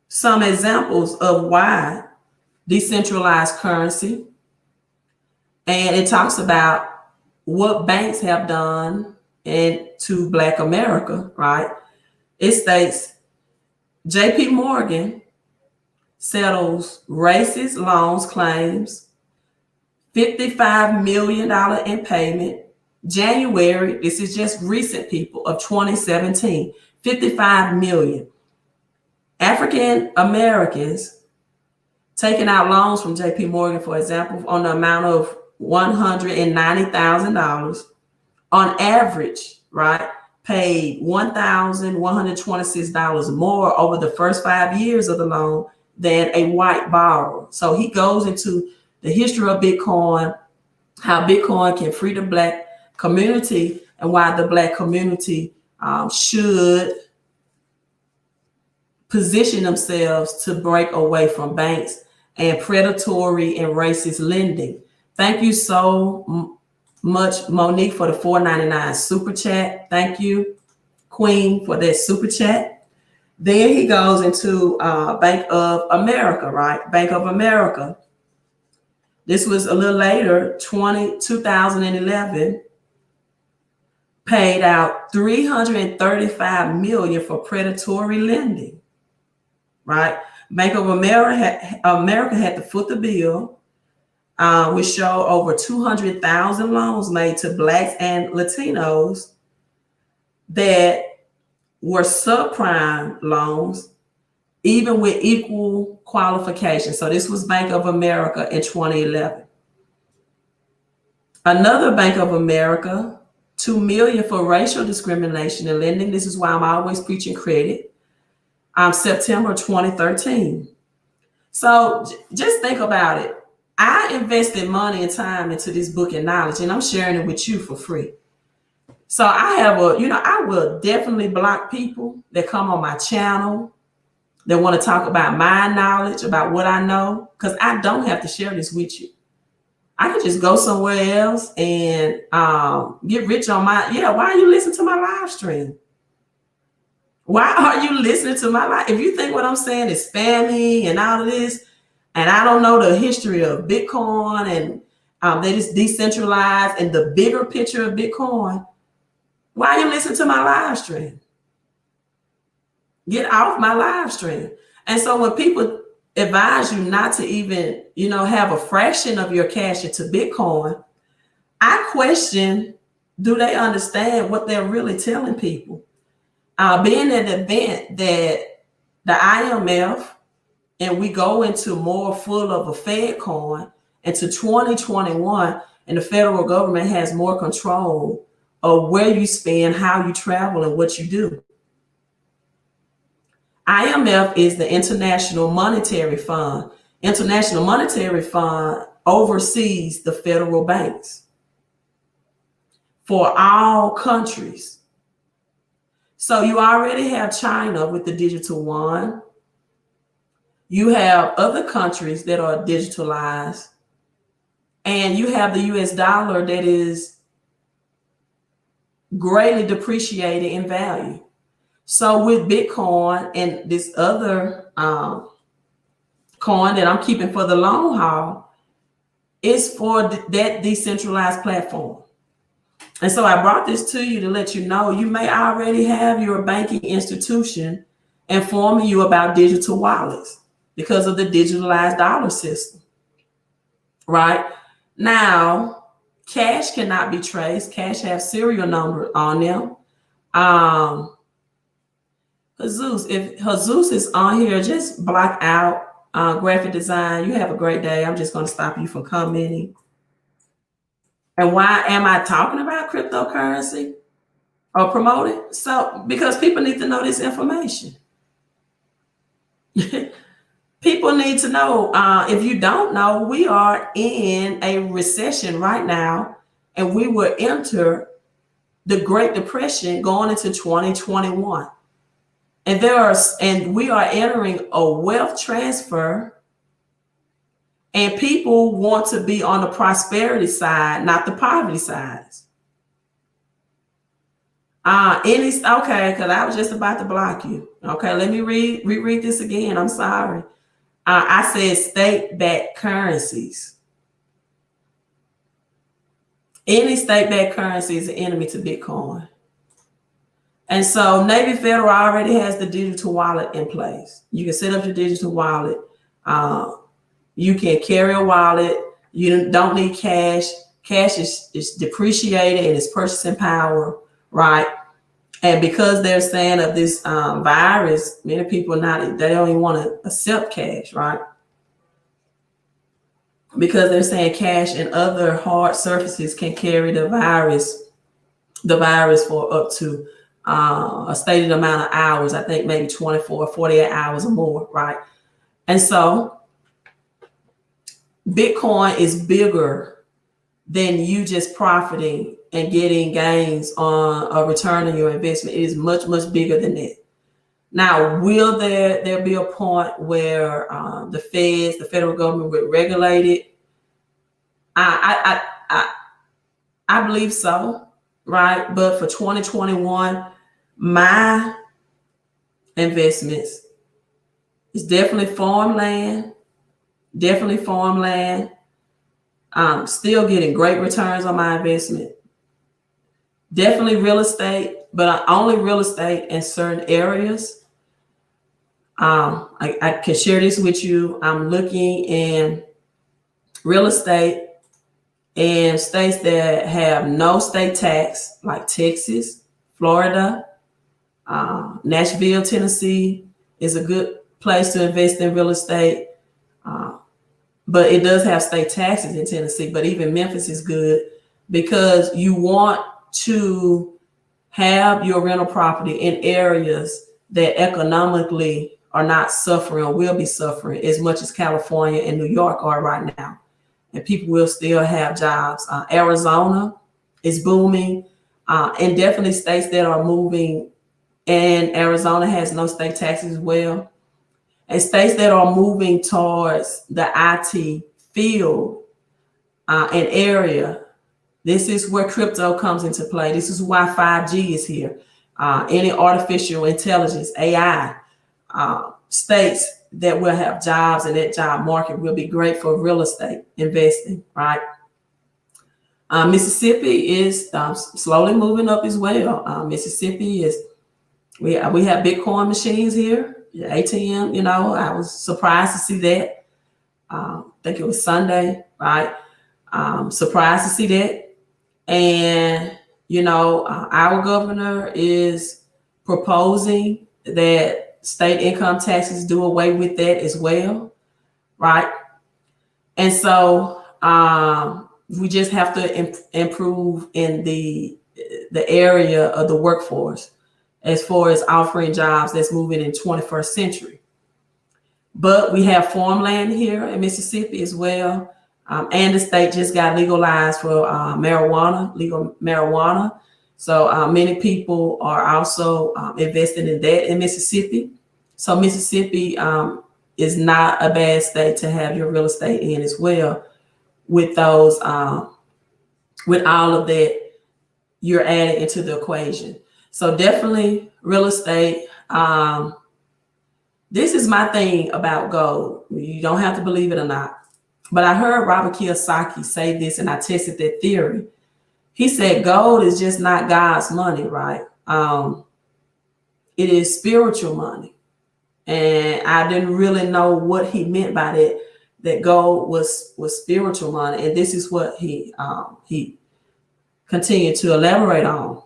some examples of why decentralized currency, and it talks about what banks have done to Black America, right? It states JP Morgan settles racist loans claims, $55 million in payment. January, this is just recent people of 2017, 55 million. African Americans taking out loans from JP Morgan, for example, on the amount of $190,000 on average, right? Paid $1,126 more over the first 5 years of the loan than a white borrower. So he goes into the history of Bitcoin, how Bitcoin can free the Black community, and why the Black community should position themselves to break away from banks and predatory and racist lending. Thank you so much, Monique, for the $4.99 super chat. Thank you. Queen, for that super chat. Then he goes into Bank of America, right? Bank of America. This was a little later, 2011, paid out $335 million for predatory lending, right? Bank of America had to foot the bill, which showed over 200,000 loans made to Blacks and Latinos that were subprime loans, even with equal qualifications. So this was Bank of America in 2011. Another Bank of America, $2 million for racial discrimination and lending. This is why I'm always preaching credit. September 2013. So just think about it. I invested money and time into this book and knowledge, and I'm sharing it with you for free. So I have I will definitely block people that come on my channel that want to talk about my knowledge, about what I know, because I don't have to share this with you. I could just go somewhere else and get rich on my, why are you listening to my live stream? Why are you listening to my live? If you think what I'm saying is spammy and all of this, and I don't know the history of Bitcoin and that it's decentralized and the bigger picture of Bitcoin, why are you listening to my live stream? Get off my live stream. And so when people advise you not to even, have a fraction of your cash into Bitcoin, I question, do they understand what they're really telling people? Being at an event that the IMF, and we go into more full of a Fed coin into 2021, and the federal government has more control of where you spend, how you travel, and what you do. IMF is the International Monetary Fund. International Monetary Fund oversees the federal banks for all countries. So you already have China with the digital yuan. You have other countries that are digitalized. And you have the US dollar that is greatly depreciated in value. So with Bitcoin and this other coin that I'm keeping for the long haul, it's for that decentralized platform. And so I brought this to you to let you know you may already have your banking institution informing you about digital wallets because of the digitalized dollar system, right? Now, cash cannot be traced. Cash has serial number on them. Jesus, if Jesus is on here, just block out graphic design. You have a great day. I'm just going to stop you from commenting. And why am I talking about cryptocurrency or promoting? So, because people need to know this information. People need to know. If you don't know, we are in a recession right now, and we will enter the Great Depression going into 2021. And we are entering a wealth transfer, and people want to be on the prosperity side, not the poverty side. Okay, because I was just about to block you. Okay, let me reread this again. I'm sorry. I said state-backed currencies. Any state-backed currency is an enemy to Bitcoin. And so Navy Federal already has the digital wallet in place. You can set up your digital wallet. You can carry a wallet. You don't need cash. Cash is depreciated in its purchasing power, right? And because they're saying of this virus, many people they don't even want to accept cash, right? Because they're saying cash and other hard surfaces can carry the virus for up to a stated amount of hours. I think maybe 24, 48 hours or more, right? And so Bitcoin is bigger than you just profiting and getting gains on a return on your investment. It is much, much bigger than that. Now, will there be a point where the federal government would regulate it? I believe so, right? But for 2021, My investments is definitely farmland, still getting great returns on my investment. Definitely real estate, but only real estate in certain areas. I can share this with you. I'm looking in real estate in states that have no state tax, like Texas, Florida, Nashville, Tennessee is a good place to invest in real estate. But it does have state taxes in Tennessee, but even Memphis is good because you want to have your rental property in areas that economically are not suffering or will be suffering as much as California and New York are right now. And people will still have jobs. Arizona is booming, and definitely states that are moving. And Arizona has no state taxes as well. And states that are moving towards the IT field and area. This is where crypto comes into play. This is why 5G is here. Any artificial intelligence, AI, states that will have jobs, and that job market will be great for real estate investing, right? Mississippi is slowly moving up as well. Mississippi is, we have Bitcoin machines here, ATM, I was surprised to see that. I think it was Sunday, right? Surprised to see that. And, our governor is proposing that state income taxes do away with that as well, right? And so we just have to improve in the area of the workforce as far as offering jobs that's moving in 21st century. But we have farmland here in Mississippi as well. And the state just got legalized for legal marijuana. So many people are also investing in that in Mississippi. So Mississippi is not a bad state to have your real estate in as well. With those, with all of that, you're adding into the equation. So definitely real estate. This is my thing about gold. You don't have to believe it or not. But I heard Robert Kiyosaki say this, and I tested that theory. He said gold is just not God's money, right? It is spiritual money. And I didn't really know what he meant by that gold was spiritual money. And this is what he continued to elaborate on.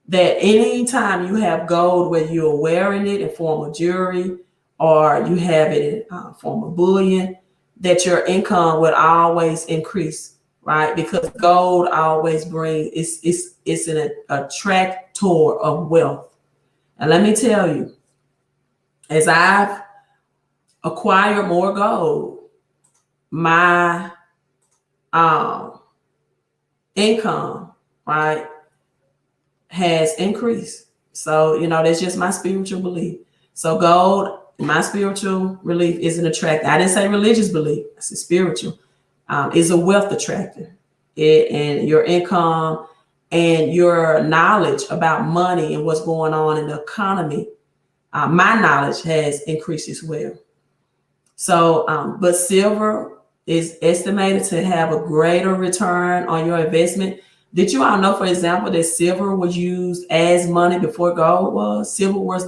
That anytime you have gold, whether you're wearing it in form of jewelry or you have it in form of bullion, that your income would always increase, right? Because gold always brings, it's an attractor of wealth. And let me tell you, as I've acquired more gold, my income, right, has increased. So, that's just my spiritual belief. So gold, my spiritual belief, is an attractor. I didn't say religious belief. I said spiritual. Is a wealth attractor. And your income and your knowledge about money and what's going on in the economy, my knowledge has increased as well. So, but silver is estimated to have a greater return on your investment. Did you all know, for example, that silver was used as money before gold was? Silver was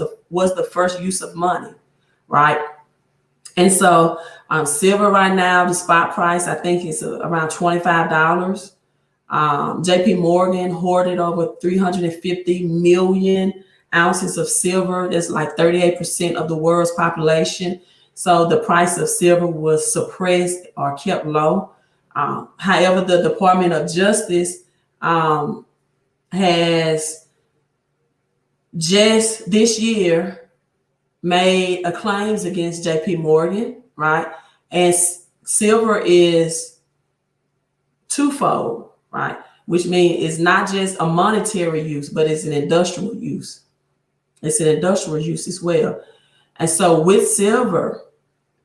the first use of money, right? And so silver right now, the spot price, I think is around $25. JP Morgan hoarded over 350 million ounces of silver. That's like 38% of the world's population. So the price of silver was suppressed or kept low. However, the Department of Justice has just this year made a claims against JP Morgan, right? And silver is twofold, right? Which means it's not just a monetary use, but it's an industrial use. It's an industrial use as well. And so with silver,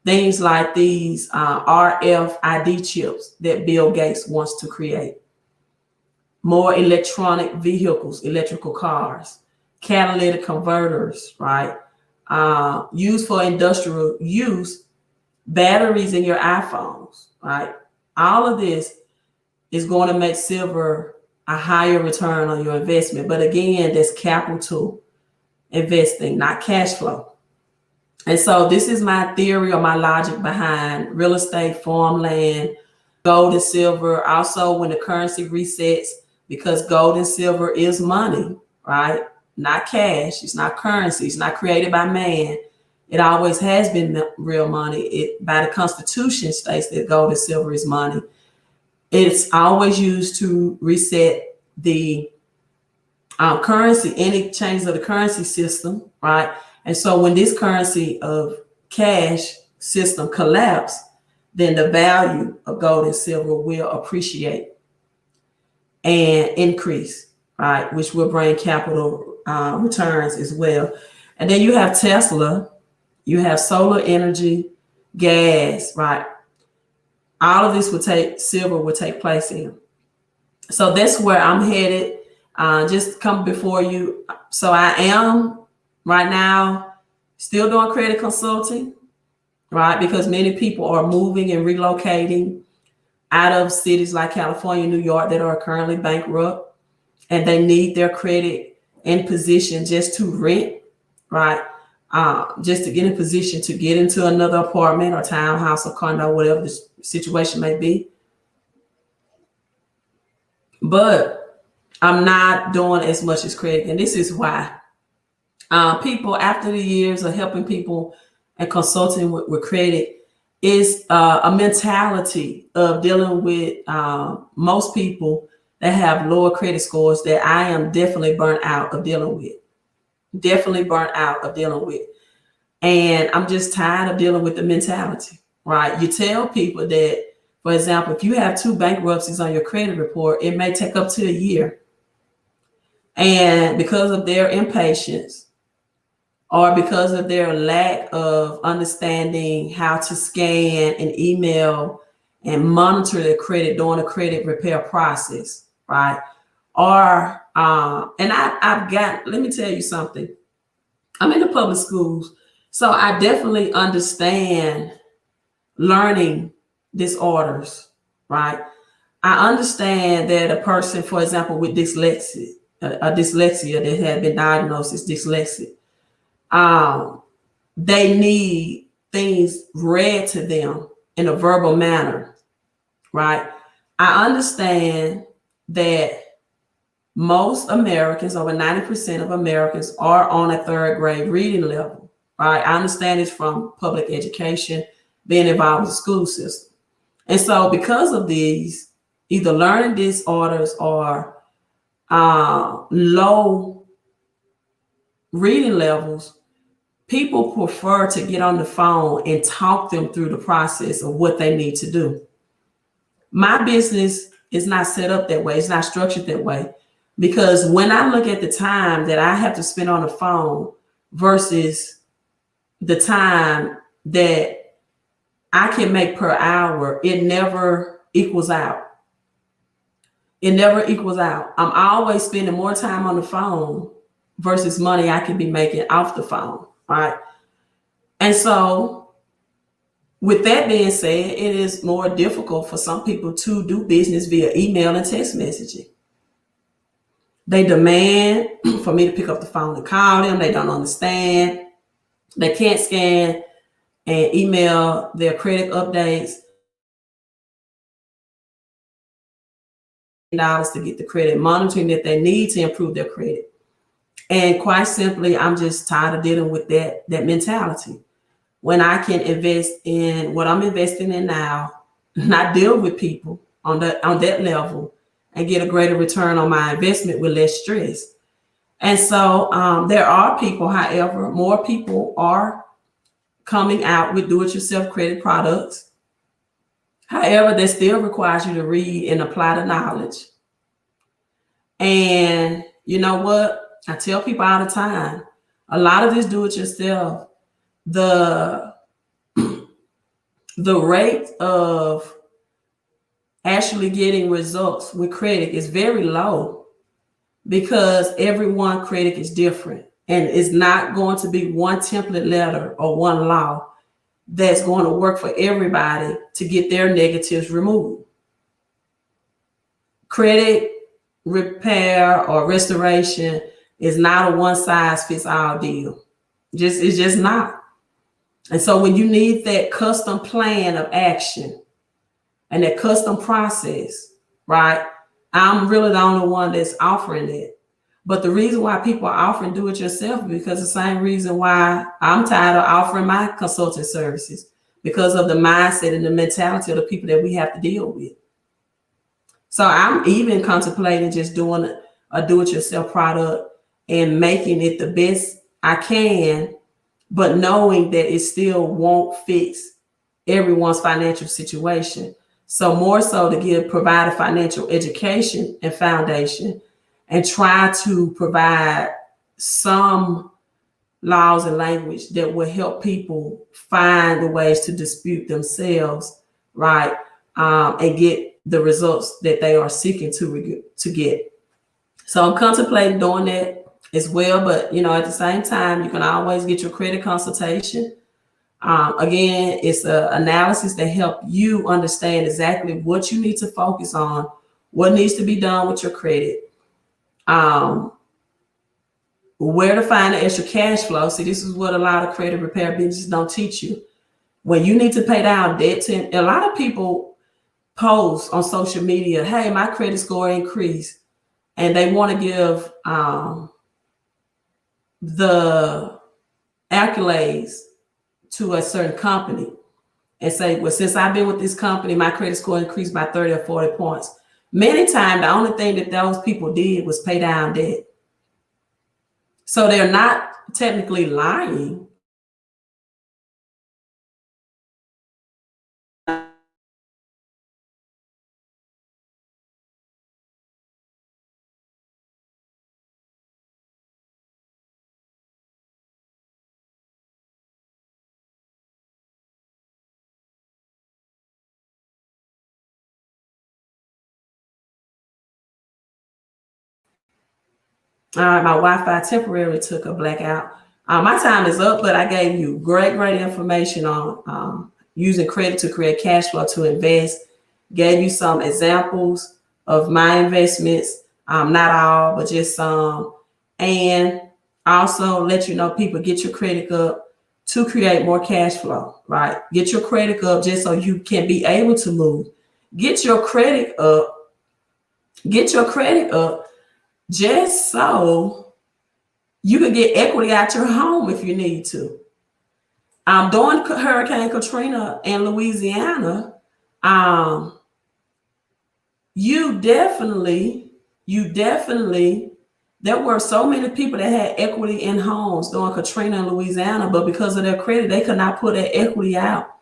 things like these RFID chips that Bill Gates wants to create, more electronic vehicles, electrical cars, catalytic converters, right? Used for industrial use, batteries in your iPhones, right? All of this is going to make silver a higher return on your investment. But again, that's capital investing, not cash flow. And so this is my theory or my logic behind real estate, farmland, gold and silver. Also, when the currency resets, because gold and silver is money, right? Not cash. It's not currency. It's not created by man. It always has been real money. It by the Constitution states that gold and silver is money. It's always used to reset the currency, any changes of the currency system, right? And so when this currency of cash system collapse, then the value of gold and silver will appreciate and increase, right? Which will bring capital returns as well. And then you have Tesla, you have solar energy, gas, right? All of this silver will take place in. So that's where I'm headed. Just come before you. So I am right now still doing credit consulting, right? Because many people are moving and relocating out of cities like California, New York that are currently bankrupt, and they need their credit in position just to rent, right? Just to get in position to get into another apartment or townhouse or condo, whatever the situation may be. But I'm not doing as much as credit, and this is why. People, after the years of helping people and consulting with credit, is a mentality of dealing with most people that have lower credit scores that I am definitely burnt out of dealing with. Definitely burnt out of dealing with. And I'm just tired of dealing with the mentality, right? You tell people that, for example, if you have 2 bankruptcies on your credit report, it may take up to a year. And because of their impatience or because of their lack of understanding how to scan and email and monitor their credit during the credit repair process, right? Or, and I've got, let me tell you something. I'm in the public schools, so I definitely understand learning disorders, right? I understand that a person, for example, with dyslexia, a dyslexia that had been diagnosed as dyslexic, they need things read to them in a verbal manner, right? I understand that most Americans, over 90% of Americans, are on a 3rd grade reading level, right? I understand it's from public education, being involved in the school system. And so because of these, either learning disorders or low reading levels, people prefer to get on the phone and talk them through the process of what they need to do. My business is not set up that way. It's not structured that way. Because when I look at the time that I have to spend on the phone versus the time that I can make per hour, it never equals out. It never equals out. I'm always spending more time on the phone versus money I can be making off the phone, right? And so with that being said, it is more difficult for some people to do business via email and text messaging. They demand for me to pick up the phone and call them. They don't understand. They can't scan and email their credit updates. Dollars to get the credit monitoring that they need to improve their credit. And quite simply, I'm just tired of dealing with that mentality. When I can invest in what I'm investing in now, not deal with people on that level and get a greater return on my investment with less stress. And so there are people, however, more people are coming out with do-it-yourself credit products. However, that still requires you to read and apply the knowledge. And you know what? I tell people all the time, a lot of this do-it-yourself, the rate of actually getting results with credit is very low. because everyone credit is different, and it's not going to be one template letter or one law that's going to work for everybody to get their negatives removed. Credit repair or restoration is not a one size fits all deal. It's just not. And so when you need that custom plan of action and that custom process, right? I'm really the only one that's offering it. But the reason why people are offering do it yourself is because the same reason why I'm tired of offering my consulting services, because of the mindset and the mentality of the people that we have to deal with. So I'm even contemplating just doing a do-it-yourself product and making it the best I can, but knowing that it still won't fix everyone's financial situation. So more so to provide a financial education and foundation, and try to provide some laws and language that will help people find the ways to dispute themselves, right? And get the results that they are seeking to get. So I'm contemplating doing that as well. But, at the same time, you can always get your credit consultation. Again, it's an analysis that help you understand exactly what you need to focus on, what needs to be done with your credit, where to find the extra cash flow. See, this is what a lot of credit repair businesses don't teach you. When you need to pay down debt, a lot of people post on social media, hey, my credit score increased, and they want to give the accolades to a certain company and say, well, since I've been with this company, my credit score increased by 30 or 40 points. Many times, the only thing that those people did was pay down debt. So they're not technically lying. All right, my Wi-Fi temporarily took a blackout. My time is up, but I gave you great information on using credit to create cash flow to invest. Gave you some examples of my investments, not all, but just some. And also let you know, people, get your credit up to create more cash flow, right? Get your credit up just so you can be able to move. Get your credit up just so you can get equity out your home if you need to. During Hurricane Katrina in Louisiana, you definitely, there were so many people that had equity in homes during Katrina in Louisiana, but because of their credit, they could not put that equity out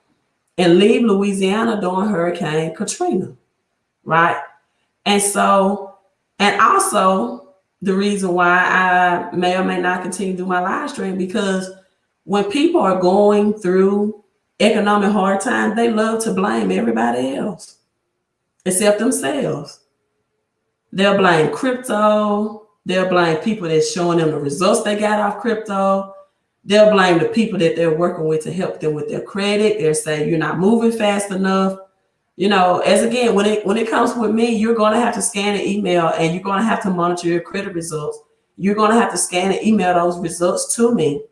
and leave Louisiana during Hurricane Katrina, right? And so, and also the reason why I may or may not continue to do my live stream, because when people are going through economic hard times, they love to blame everybody else except themselves. They'll blame crypto. They'll blame people that's showing them the results they got off crypto. They'll blame the people that they're working with to help them with their credit. They'll say, you're not moving fast enough. As again, when it comes with me, you're going to have to scan an email and you're going to have to monitor your credit results. You're going to have to scan and email those results to me,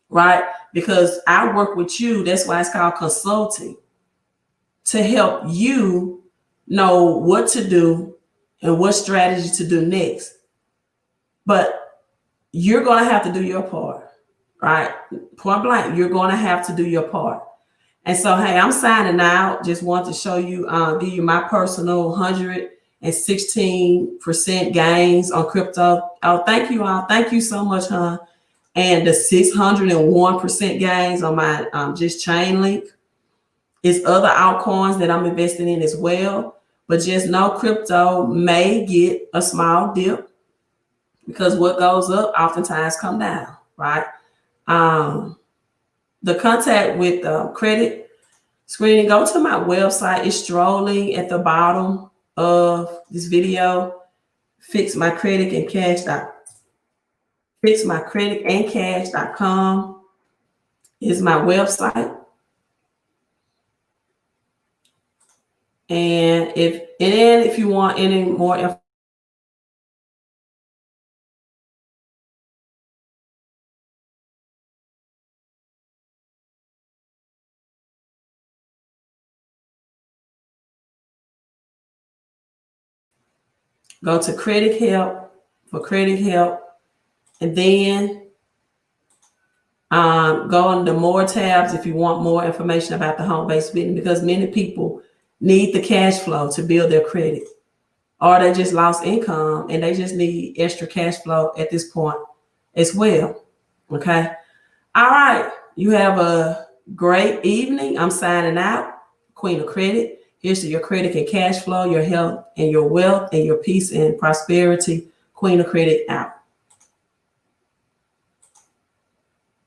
right? Because I work with you. That's why it's called consulting, to help you know what to do and what strategy to do next. But you're going to have to do your part, right? Point blank, you're going to have to do your part. And so, hey, I'm signing out. Just want to show you, give you my personal 116% gains on crypto. Oh, thank you all. Thank you so much, huh? And the 601% gains on my just Chainlink. It's other altcoins that I'm investing in as well. But just know crypto may get a small dip, because what goes up oftentimes come down, right? The contact with credit screening, go to my website. It's strolling at the bottom of this video. fixmycreditandcash.com is my website. And if you want any more information, go to credit help for credit help, and then go on the more tabs if you want more information about the home-based business, because many people need the cash flow to build their credit, or they just lost income and they just need extra cash flow at this point as well. Okay. All right. You have a great evening. I'm signing out. Queen of Credit. Here's to your credit and cash flow, your health and your wealth, and your peace and prosperity. Queen of Credit out.